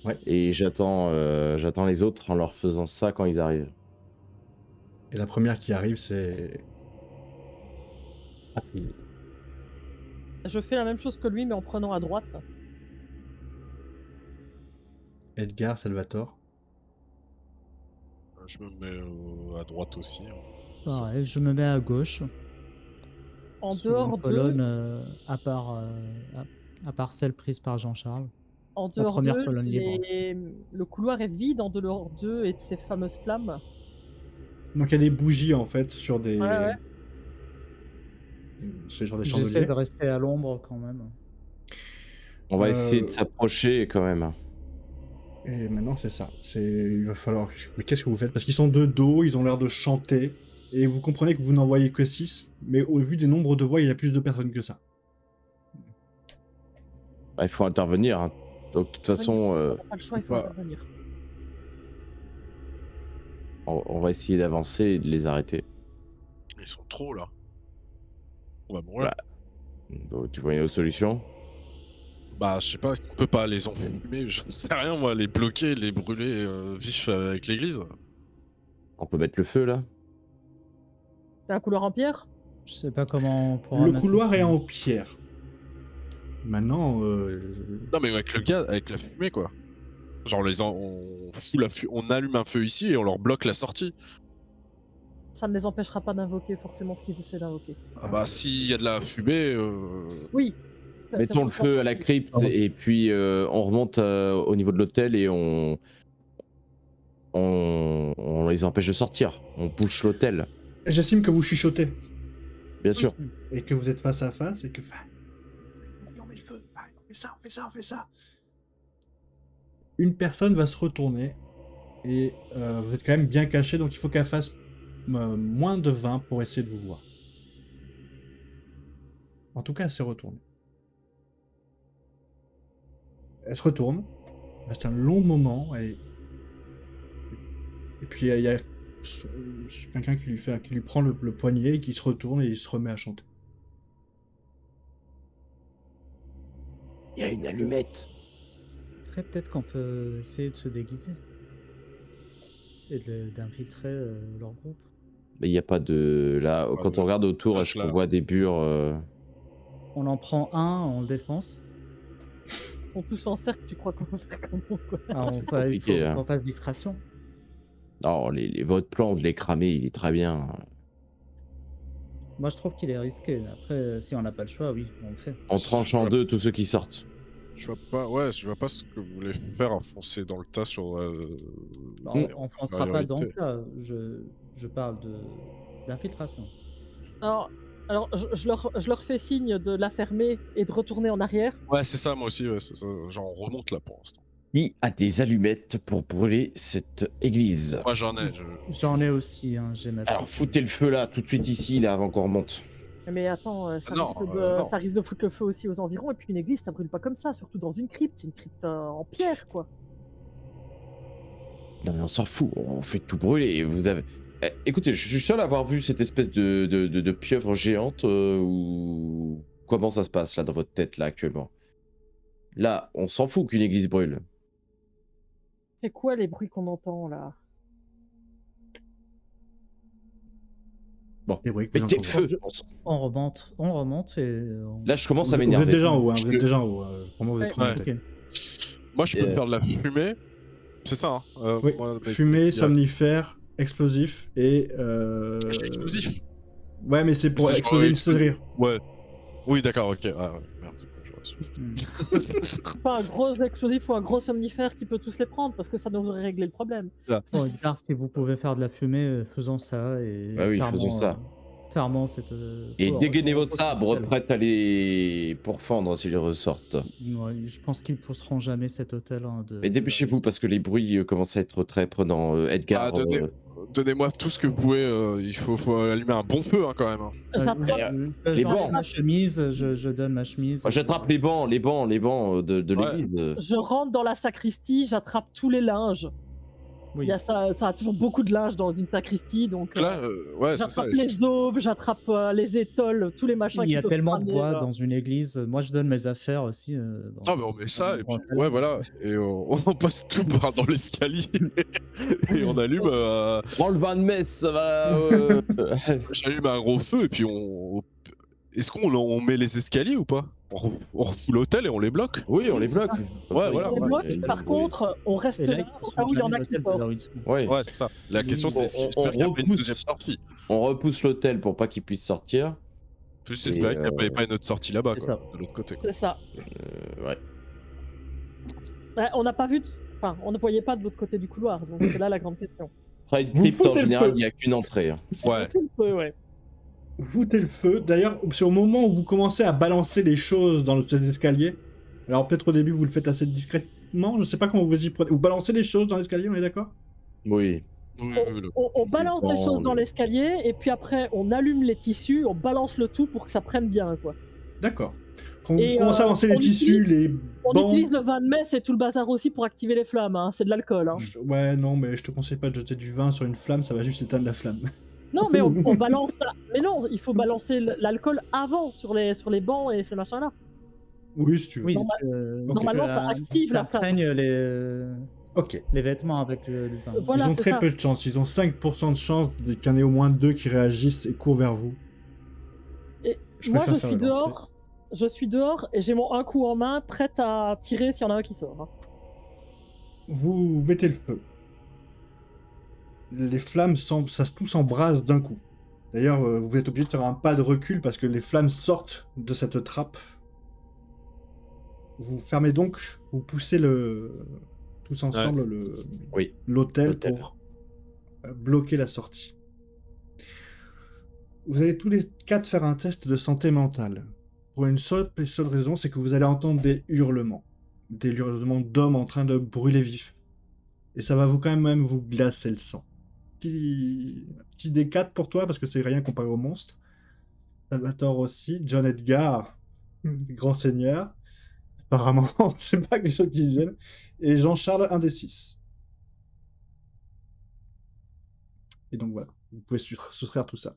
Ouais. Et j'attends les autres en leur faisant ça quand ils arrivent. Et la première qui arrive, c'est... Je fais la même chose que lui, mais en prenant à droite. Edgar, Salvatore. Je me mets à droite aussi. Pareil, je me mets à gauche. En sur dehors une de. colonne, à part celle prise par Jean-Charles. En dehors première d'eux, colonne libre. le couloir est vide en dehors d'eux et de ces fameuses flammes. Donc il y a des bougies en fait sur des... Ouais. C'est genre des J'essaie chandeliers. de rester à l'ombre quand même. On va essayer de s'approcher quand même. Et maintenant c'est ça. Il va falloir... Mais qu'est-ce que vous faites? Parce qu'ils sont de dos, ils ont l'air de chanter. Et vous comprenez que vous n'en voyez que 6. Mais au vu des nombres de voix, il y a plus de personnes que ça. Bah, il faut intervenir. Hein. Donc de toute façon, On n'a pas le choix, il faut Bah. intervenir. on va essayer d'avancer et de les arrêter. Ils sont trop là. On va mourir. Donc, tu vois une autre solution? Bah, je sais pas, on peut pas les enfumer, je ne sais rien, moi, les bloquer, les brûler vifs avec l'église. On peut mettre le feu là? C'est un couloir en pierre? Je sais pas comment on pourra Le mettre couloir feu. est en pierre. Maintenant... Non, mais avec le gaz, avec la fumée, quoi. Genre, on fout on allume un feu ici et on leur bloque la sortie. ça ne les empêchera pas d'invoquer forcément ce qu'ils essaient d'invoquer. Ah bah, s'il y a de la fumée, Oui. Mettons le feu à la crypte et puis on remonte au niveau de l'hôtel et on les empêche de sortir. On push l'hôtel, J'estime que vous chuchotez bien sûr. et que vous êtes face à face et que. On met le feu, on fait ça, on fait ça, on fait ça. Une personne va se retourner et vous êtes quand même bien caché, donc il faut qu'elle fasse moins de 20 pour essayer de vous voir. En tout cas, elle s'est retournée. Elle se retourne, reste un long moment, et puis il y a quelqu'un qui lui prend le poignet et qui se retourne et il se remet à chanter. Il y a une allumette. Après, peut-être qu'on peut essayer de se déguiser. Et d'infiltrer leur groupe. Mais il n'y a pas de... Là, quand on regarde autour, est-ce qu'on voit des bures On en prend un, on le défonce. Ils sont tous en cercle, tu crois qu'on va faire comment quoi? Alors, il compliqué, faut hein. qu'on fasse distraction. Non, votre plan de les cramer, il est très bien. Moi, je trouve qu'il est risqué. Après, si on n'a pas le choix, oui, on le fait. On tranche en deux tous ceux qui sortent. je vois pas ce que vous voulez faire à foncer dans le tas sur. On ne foncera pas dans le tas. Je parle d'infiltration. Alors je leur fais signe de la fermer et de retourner en arrière. Ouais, c'est ça, moi aussi, ouais, c'est ça. Genre, on remonte là pour l'instant. Qui a des allumettes pour brûler cette église? Moi, j'en ai. J'en ai aussi, hein, j'ai ma Alors, foutez le feu là, tout de suite ici, là, avant qu'on remonte. Mais attends, ça, Non, ça risque de foutre le feu aussi aux environs. Et puis une église, ça brûle pas comme ça, surtout dans une crypte. C'est une crypte en pierre, quoi. Non, mais on s'en fout, on fait tout brûler. Vous avez... écoutez, je suis seul à avoir vu cette espèce de pieuvre géante ou... Comment ça se passe là dans votre tête là actuellement? Là, on s'en fout qu'une église brûle. C'est quoi les bruits qu'on entend là? Bon, Les bruits que vous mettez le entendez. feu. On remonte et... Là, je commence Vous à êtes m'énerver. déjà en haut, hein, vous êtes déjà en haut. Vraiment, vous êtes Ouais. remonté. Ok. Moi, je peux faire de la fumée. C'est ça, hein. Oui, Moi, fumée, il y a- somnifère, explosif et. Explosif. Ouais, mais c'est pour C'est genre, exploser une explosif. serrure. Ouais. Oui, d'accord, ok. Ah ouais, merde, c'est bon, j'aurais su. Pas un gros explosif ou un gros somnifère qui peut tous les prendre parce que ça devrait régler le problème. Bon, Edgar, si vous pouvez faire de la fumée, faisons ça. Et Bah oui, faisons ça. Fermons cette... Et dégainez votre sabre sabre, prête à les pourfendre s'ils ressortent. Ouais, je pense qu'ils pousseront jamais cet hôtel. Hein, Mais dépêchez-vous parce que les bruits commencent à être très prenants. Edgar, Ah, donnez-moi tout ce que vous pouvez. Il faut allumer un bon feu, hein, quand même. Hein. les j'enlève bancs. ma chemise, je donne ma chemise. moi, j'attrape les bancs de Ouais. l'église. Je rentre dans la sacristie, j'attrape tous les linges. Oui. Il y a ça a toujours beaucoup de linge dans une sacristie, donc Là, ouais, c'est ça. j'attrape les aubes, j'attrape les étoiles, tous les machins. Il y a qui peuvent tellement de ramener, bois dans une église. Moi, je donne mes affaires aussi. Ah, mais on met ça, et puis, dans- ouais, voilà. Et on passe tout par dans l'escalier. Et on allume. Prends le vin de messe, ça va. J'allume un gros feu, et puis on. Est-ce qu'on met les escaliers ou pas? On refoule l'hôtel et on les bloque? Oui, on les bloque. Ouais, voilà. Les blocs, par contre, on reste Et là, là ils au pousseront cas où il y en jamais a qui l'hôtel de sortent. là où ils sont. Ouais. Ouais, c'est ça. La question, c'est si On j'espère qu'il y a pas une repousse. deuxième sortie. On repousse l'hôtel pour pas qu'ils puissent sortir. Plus j'espère qu'il n'y a pas une autre sortie là-bas, c'est quoi, ça. de l'autre côté. C'est ça. Ouais. Ouais, on n'a pas vu, enfin, on ne voyait pas de l'autre côté du couloir, donc c'est là la grande question. Pride Vous Crypt, en foutez le général, feu. il n'y a qu'une entrée. Hein. Ouais. C'est le feu, ouais. Vous foutez le feu. D'ailleurs, c'est au moment où vous commencez à balancer les choses dans les escaliers. Alors peut-être au début vous le faites assez discrètement, je sais pas comment vous y prenez. Vous balancez les choses dans l'escalier, on est d'accord? Oui. Oui, oui, On balance des Bon, choses dans l'escalier et puis après on allume les tissus, on balance le tout pour que ça prenne bien, quoi. D'accord. Quand vous Et, commencez à lancer les on tissus, les On bancs... utilise le vin de messe et tout le bazar aussi pour activer les flammes, hein. C'est de l'alcool. Hein. Ouais, non, mais je te conseille pas de jeter du vin sur une flamme, ça va juste éteindre la flamme. Non, mais on balance ça. Mais non, il faut balancer l'alcool avant sur les bancs et ces machins-là. Oui, si tu veux. Oui, Normalement, ça active la flamme. imprègne Ok. les vêtements avec le vin. Voilà, ils ont c'est très ça. peu de chance, ils ont 5% de chance qu'il y en ait au moins 2 qui réagissent et courent vers vous. Et Je moi, préfère je faire suis le lancer. dehors. Je suis dehors et j'ai mon un coup en main, prête à tirer s'il y en a un qui sort. Hein. Vous mettez le feu. les flammes, tout s'embrase d'un coup. D'ailleurs, vous êtes obligé de faire un pas de recul parce que les flammes sortent de cette trappe. Vous fermez donc, vous poussez tous ensemble Oui. l'hôtel L'hôtel. pour bloquer la sortie. Vous allez tous les 4 faire un test de santé mentale. Pour une seule et seule raison, c'est que vous allez entendre des hurlements. Des hurlements d'hommes en train de brûler vifs. Et ça va quand même vous glacer le sang. Petit D4 pour toi, parce que c'est rien comparé au monstre. Salvatore aussi. John Edgar, grand seigneur. Apparemment, c'est pas quelque chose qui gêne. Et Jean-Charles, un des 6. Et donc voilà, vous pouvez soustraire tout ça.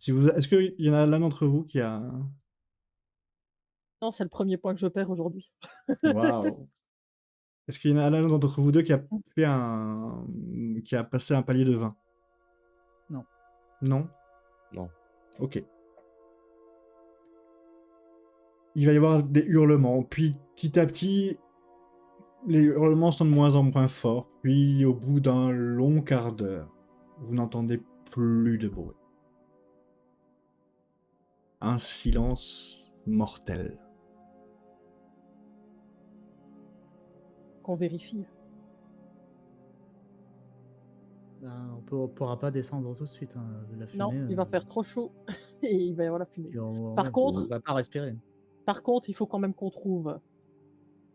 Est-ce qu'il y en a l'un d'entre vous qui a... Non, c'est le premier point que je perds aujourd'hui. Waouh. Est-ce qu'il y en a l'un d'entre vous deux qui a qui a passé un palier de 20? Non. Non? Non. Ok. Il va y avoir des hurlements, puis petit à petit, les hurlements sont de moins en moins forts, puis au bout d'un long quart d'heure, vous n'entendez plus de bruit. Un silence mortel. Qu'on vérifie. Ben, on pourra pas descendre tout de suite, hein, la Non, fumée. il va faire trop chaud et il va y avoir la fumée. puis on, Par contre- on va pas respirer. Par contre, il faut quand même qu'on trouve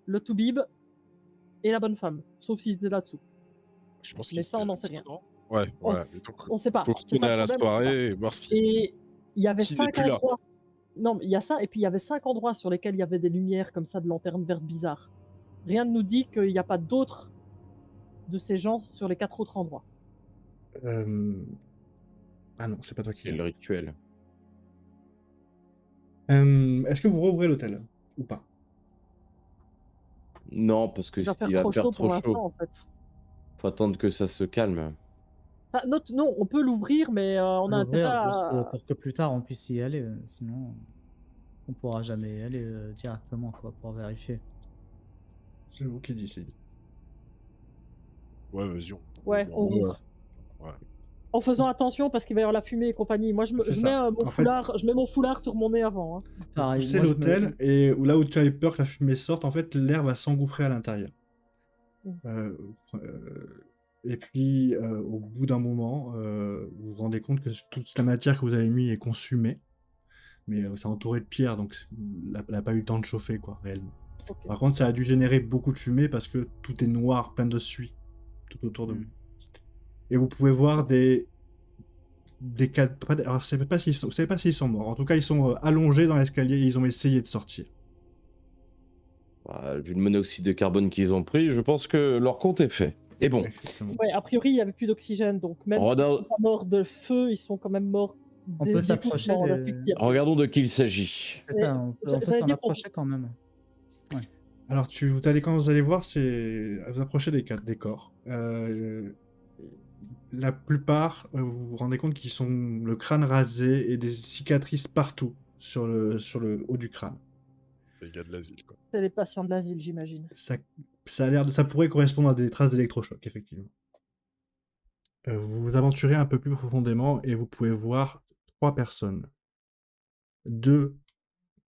le Toubib et la bonne femme, sauf s'ils étaient là-dessous. Je pense Mais qu'ils ça, on étaient n'en sait rien. là-dedans. Ouais, On- ouais. On sait pas. Faut C'est retourner ça à le la problème, soirée et voir si. Et il y avait Qui n'est 5 plus là. endroits. Non, mais il y a ça, et puis il y avait 5 endroits sur lesquels il y avait des lumières comme ça de lanternes vertes bizarres. Rien ne nous dit qu'il n'y a pas d'autres de ces gens sur les 4 autres endroits. Ah non, c'est pas toi qui C'est le l'as. rituel. Est-ce que vous rouvrez l'hôtel ou pas? Non, parce que Il va faire il va trop faire chaud trop pour l'instant, chaud. en fait. Faut attendre que ça se calme. Enfin, non, on peut l'ouvrir, mais on a L'ouvrir intérêt juste à... pour que plus tard on puisse y aller. Sinon, on pourra jamais y aller directement quoi, pour vérifier. C'est vous qui décidez. Ouais, vas-y. Ouais, on ouvre. Ouais. En faisant attention parce qu'il va y avoir la fumée et compagnie. Moi, je C'est mets ça. mon En fait- foulard, je mets mon foulard sur mon nez avant. Hein. Vous Pareil, poussez moi, je me- l'hôtel et là où tu avais peur que la fumée sorte, en fait, l'air va s'engouffrer à l'intérieur. Mm. Et puis, au bout d'un moment, vous vous rendez compte que toute la matière que vous avez mis est consumée, mais c'est entouré de pierre, donc elle n'a pas eu le temps de chauffer, quoi, réellement. Ok. Par contre, ça a dû générer beaucoup de fumée parce que tout est noir, plein de suie, tout autour de vous. Et vous pouvez voir des cadres. Alors, vous savez pas s'ils sont morts. En tout cas, ils sont allongés dans l'escalier et ils ont essayé de sortir. Bah, vu le monoxyde de carbone qu'ils ont pris, je pense que leur compte est fait. Et bon, Effectivement. Ouais, a priori, il n'y avait plus d'oxygène, donc même s'ils Rodin- sont pas morts de feu, ils sont quand même morts On peut s'approcher d'étouffement, des- d'asphyxie. regardons de qui il s'agit. C'est ça, on peut j'allais s'en dire pour- approcher quand même. Alors, quand vous allez voir, vous approchez des corps. La plupart, vous vous rendez compte qu'ils sont le crâne rasé et des cicatrices partout sur le haut du crâne. C'est les gars de l'asile, quoi. C'est les patients de l'asile, j'imagine. Ça pourrait correspondre à des traces d'électrochoc, effectivement. Vous vous aventurez un peu plus profondément et vous pouvez voir 3 personnes. 2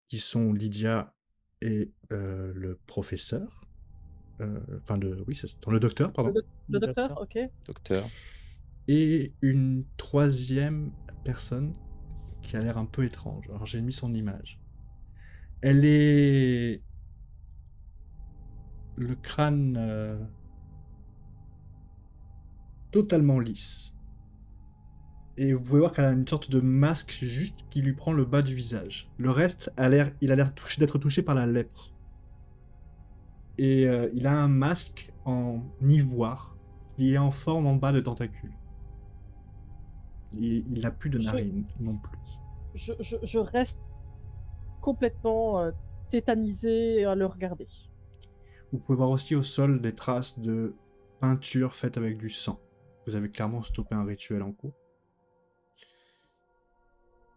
qui sont Lydia et le professeur. Le docteur, pardon. Le docteur, ok. Docteur. Et une 3e personne qui a l'air un peu étrange. Alors j'ai mis son image. Elle est... Le crâne totalement lisse. Et vous pouvez voir qu'elle a une sorte de masque juste qui lui prend le bas du visage. Le reste, il a l'air d'être touché par la lèpre. Et il a un masque en ivoire qui est en forme en bas de tentacule. Il n'a plus de narine non plus. Je reste complètement tétanisé à le regarder. Vous pouvez voir aussi au sol des traces de peinture faite avec du sang. Vous avez clairement stoppé un rituel en cours.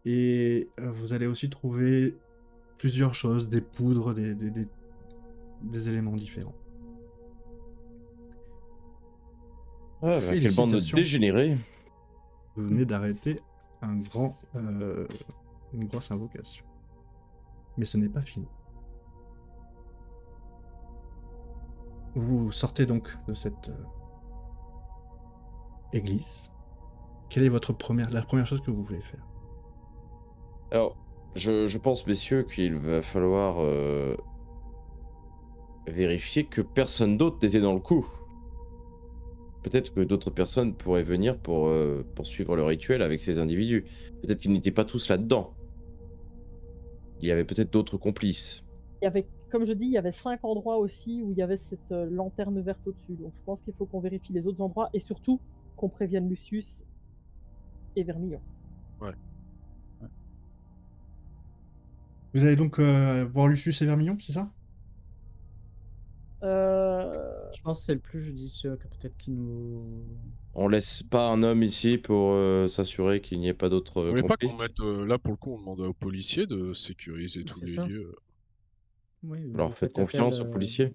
Et vous allez aussi trouver plusieurs choses, des poudres, des éléments différents. Ah, bah, quelle bande de Félicitations. dégénérés. Vous venez d'arrêter une grosse invocation. Mais ce n'est pas fini. Vous sortez donc de cette église. Quelle est la première chose que vous voulez faire? Alors, je pense, messieurs, qu'il va falloir vérifier que personne d'autre n'était dans le coup. Peut-être que d'autres personnes pourraient venir pour poursuivre le rituel avec ces individus. Peut-être qu'ils n'étaient pas tous là-dedans. Il y avait peut-être d'autres complices. Il y avait, comme je dis, il y avait 5 endroits aussi où il y avait cette lanterne verte au-dessus. Donc je pense qu'il faut qu'on vérifie les autres endroits et surtout qu'on prévienne Lucius et Vermillon. Vous allez donc voir Lucius et Vermillon, c'est ça? Je pense que c'est le plus judicieux que peut-être qu'il nous. On laisse pas un homme ici pour s'assurer qu'il n'y ait pas d'autres Vous voulez pas complices. qu'on mette là pour le coup, on demande aux policiers de sécuriser tous C'est les ça. lieux. Oui, Vous leur vous faites appel, confiance aux policiers?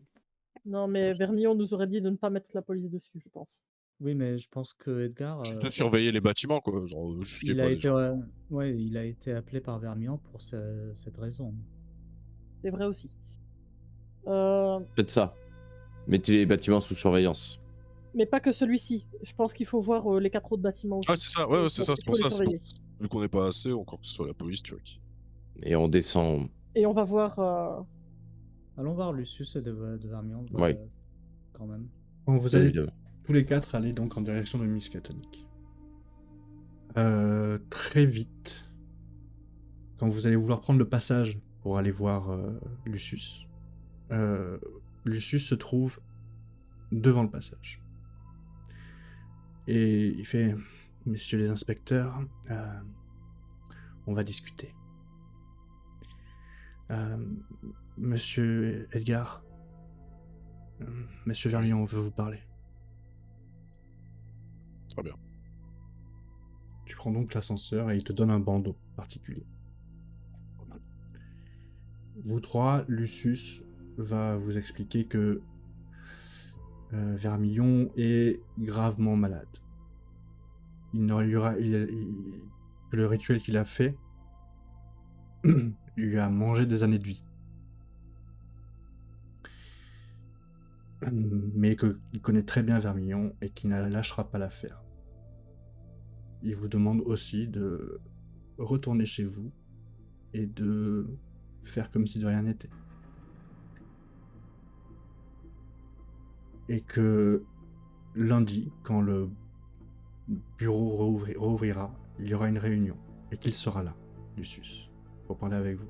Non, mais Vermillon nous aurait dit de ne pas mettre la police dessus, je pense. Oui, mais je pense que Edgar, Juste à surveiller les bâtiments, quoi. Genre, juste qu'il y ait il a pas des été, gens. ouais, il a été appelé par Vermillon pour cette raison. C'est vrai aussi. Euh, Faites ça. Mettez les bâtiments sous surveillance. mais pas que celui-ci. Je pense qu'il faut voir les 4 autres bâtiments aussi. Ah, c'est ça, ouais, c'est ça, c'est pour les ça. surveiller. Vu qu'on n'est pas assez, encore que ce soit la police, tu vois. Et on descend. Et on va voir. Allons voir Lucius et de Vermillon, Ouais. quand même. Bon, vous allez Évidemment. tous les 4 aller donc en direction de Miss Catholique. Très vite, quand vous allez vouloir prendre le passage pour aller voir Lucius, Lucius se trouve devant le passage. Et il fait: Messieurs les inspecteurs, on va discuter. Monsieur Edgar, Monsieur Vermillon veut vous parler. Très bien. Tu prends donc l'ascenseur et il te donne un bandeau particulier. Vous trois, Lucius va vous expliquer que Vermillon est gravement malade. Que le rituel qu'il a fait lui a mangé des années de vie. Mais qu'il connaît très bien Vermillon et qu'il ne lâchera pas l'affaire. Il vous demande aussi de retourner chez vous et de faire comme si de rien n'était. Et que lundi, quand le bureau rouvrira, il y aura une réunion et qu'il sera là, Lucius, pour parler avec vous.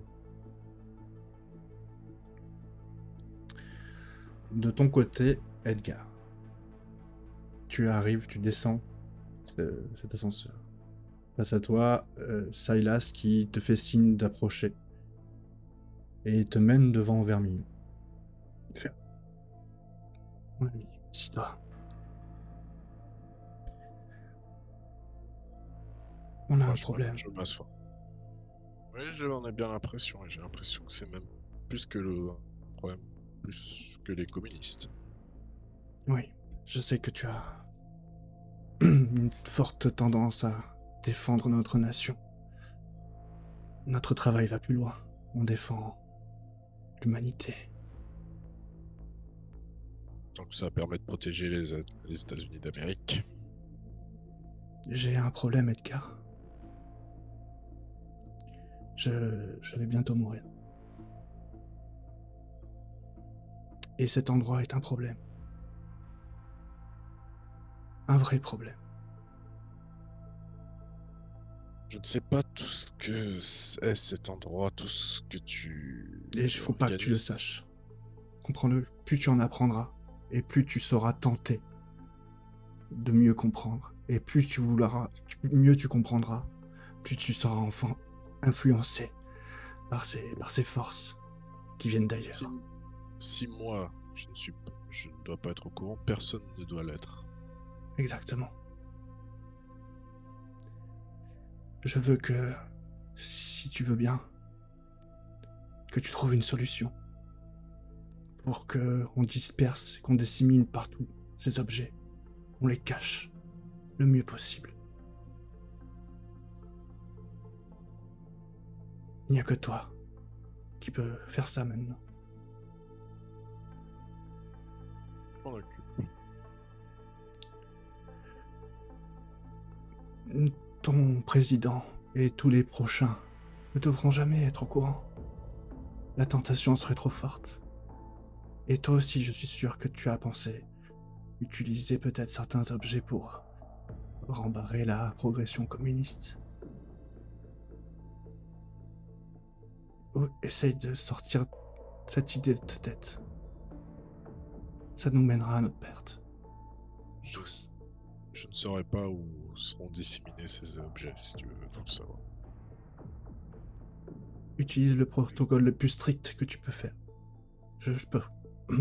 De ton côté, Edgar, tu arrives, tu descends cet ascenseur. Face à toi, Silas qui te fait signe d'approcher et te mène devant Vermillon. Il fait: Mon ami, assis-toi. On a un problème. Je m'assois. Oui, j'en ai bien l'impression, et j'ai l'impression que c'est même plus que le problème, plus que les communistes. Oui, je sais que tu as une forte tendance à défendre notre nation. Notre travail va plus loin. On défend l'humanité. Donc ça permet de protéger les États-Unis d'Amérique. J'ai un problème, Edgar. Je vais bientôt mourir. Et cet endroit est un problème. Un vrai problème. Je ne sais pas tout ce que c'est cet endroit, tout ce que tu... Et il faut pas que tu le saches. Comprends-le, plus tu en apprendras, et plus tu sauras tenter de mieux comprendre. Et plus tu voudras, mieux tu comprendras, plus tu seras enfin influencé par ces forces qui viennent d'ailleurs. Si moi, je ne dois pas être au courant, personne ne doit l'être. Exactement. Je veux que, si tu veux bien, que tu trouves une solution pour qu'on disperse, qu'on dissémine partout ces objets, on les cache le mieux possible. Il n'y a que toi qui peux faire ça maintenant. On occupe. Ton président et tous les prochains ne devront jamais être au courant. La tentation serait trop forte. Et toi aussi, je suis sûr que tu as pensé utiliser peut-être certains objets pour rembarrer la progression communiste. Ou essaye de sortir cette idée de ta tête. Ça nous mènera à notre perte. Tous. Je ne saurais pas où seront disséminés ces objets, si tu veux tout savoir. Utilise le protocole le plus strict que tu peux faire. Je peux.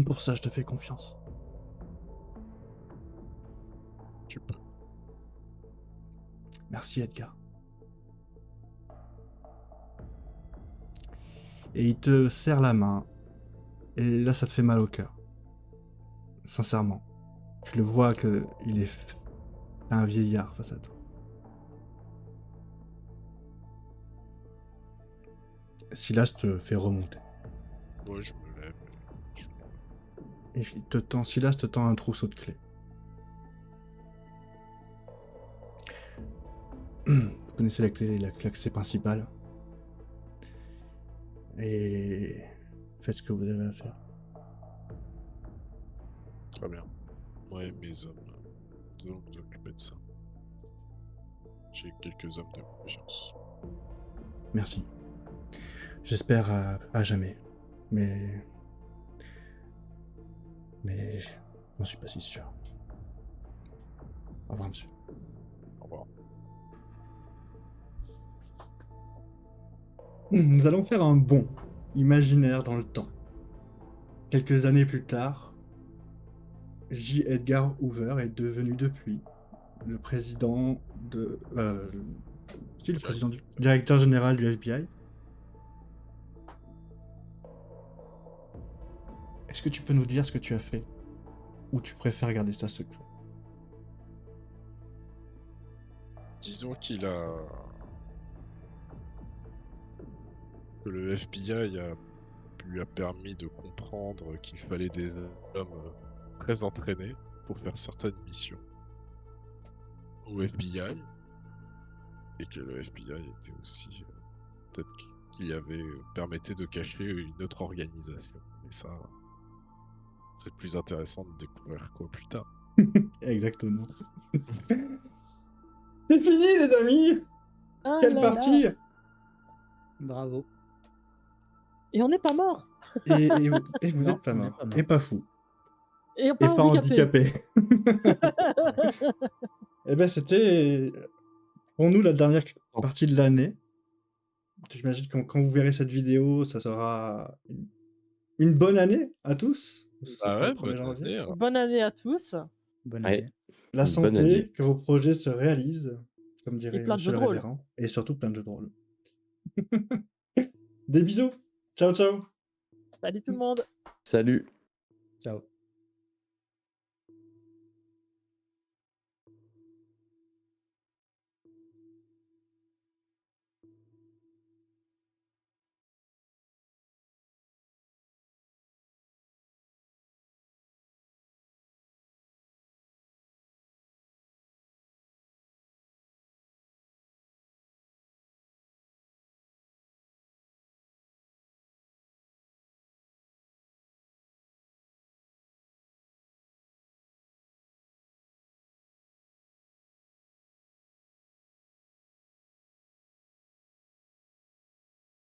Pour ça, je te fais confiance. Tu peux. Merci, Edgar. Et il te serre la main. Et là, ça te fait mal au cœur. Sincèrement. Tu le vois que il est un vieillard face à toi. Silas te fait remonter. Moi, je me lève. Et Silas te tend un trousseau de clés. Vous connaissez l'accès principal. Et faites ce que vous avez à faire. Très bien. Moi et mes hommes, nous allons nous occuper de ça. J'ai quelques hommes de confiance. Merci. J'espère à jamais. Mais j'en suis pas si sûr. Au revoir, monsieur. Au revoir. Nous allons faire un bond imaginaire dans le temps. Quelques années plus tard, J. Edgar Hoover est devenu depuis le président de... c'est le président du directeur général du FBI. Est-ce que tu peux nous dire ce que tu as fait? Ou tu préfères garder ça secret? Disons que le FBI lui a permis de comprendre qu'il fallait des hommes très entraînés pour faire certaines missions au FBI, et que le FBI était aussi peut-être qu'il y avait permettait de cacher une autre organisation. Et ça, c'est plus intéressant de découvrir quoi plus tard. Exactement. C'est fini, les amis. Ah Quelle là partie. là. Bravo. Et on n'est pas mort. Et vous Non, êtes pas on n'est mort. pas mort. Et pas fou. Et Et pas pas handicapé. handicapé. Eh ben, c'était pour nous la dernière partie de l'année. J'imagine que quand vous verrez cette vidéo, ça sera une bonne année à tous. C'est Ah pour le ouais, 1er bonne janvier. année. Bonne année à tous. Bonne Ouais. année. La Une bonne année. santé, que vos projets se réalisent, comme dirait plein de Monsieur jeux le de rôle. Révérend. Et surtout plein de jeux de rôle. Des bisous. Ciao, ciao. Salut tout le monde. Salut. Ciao.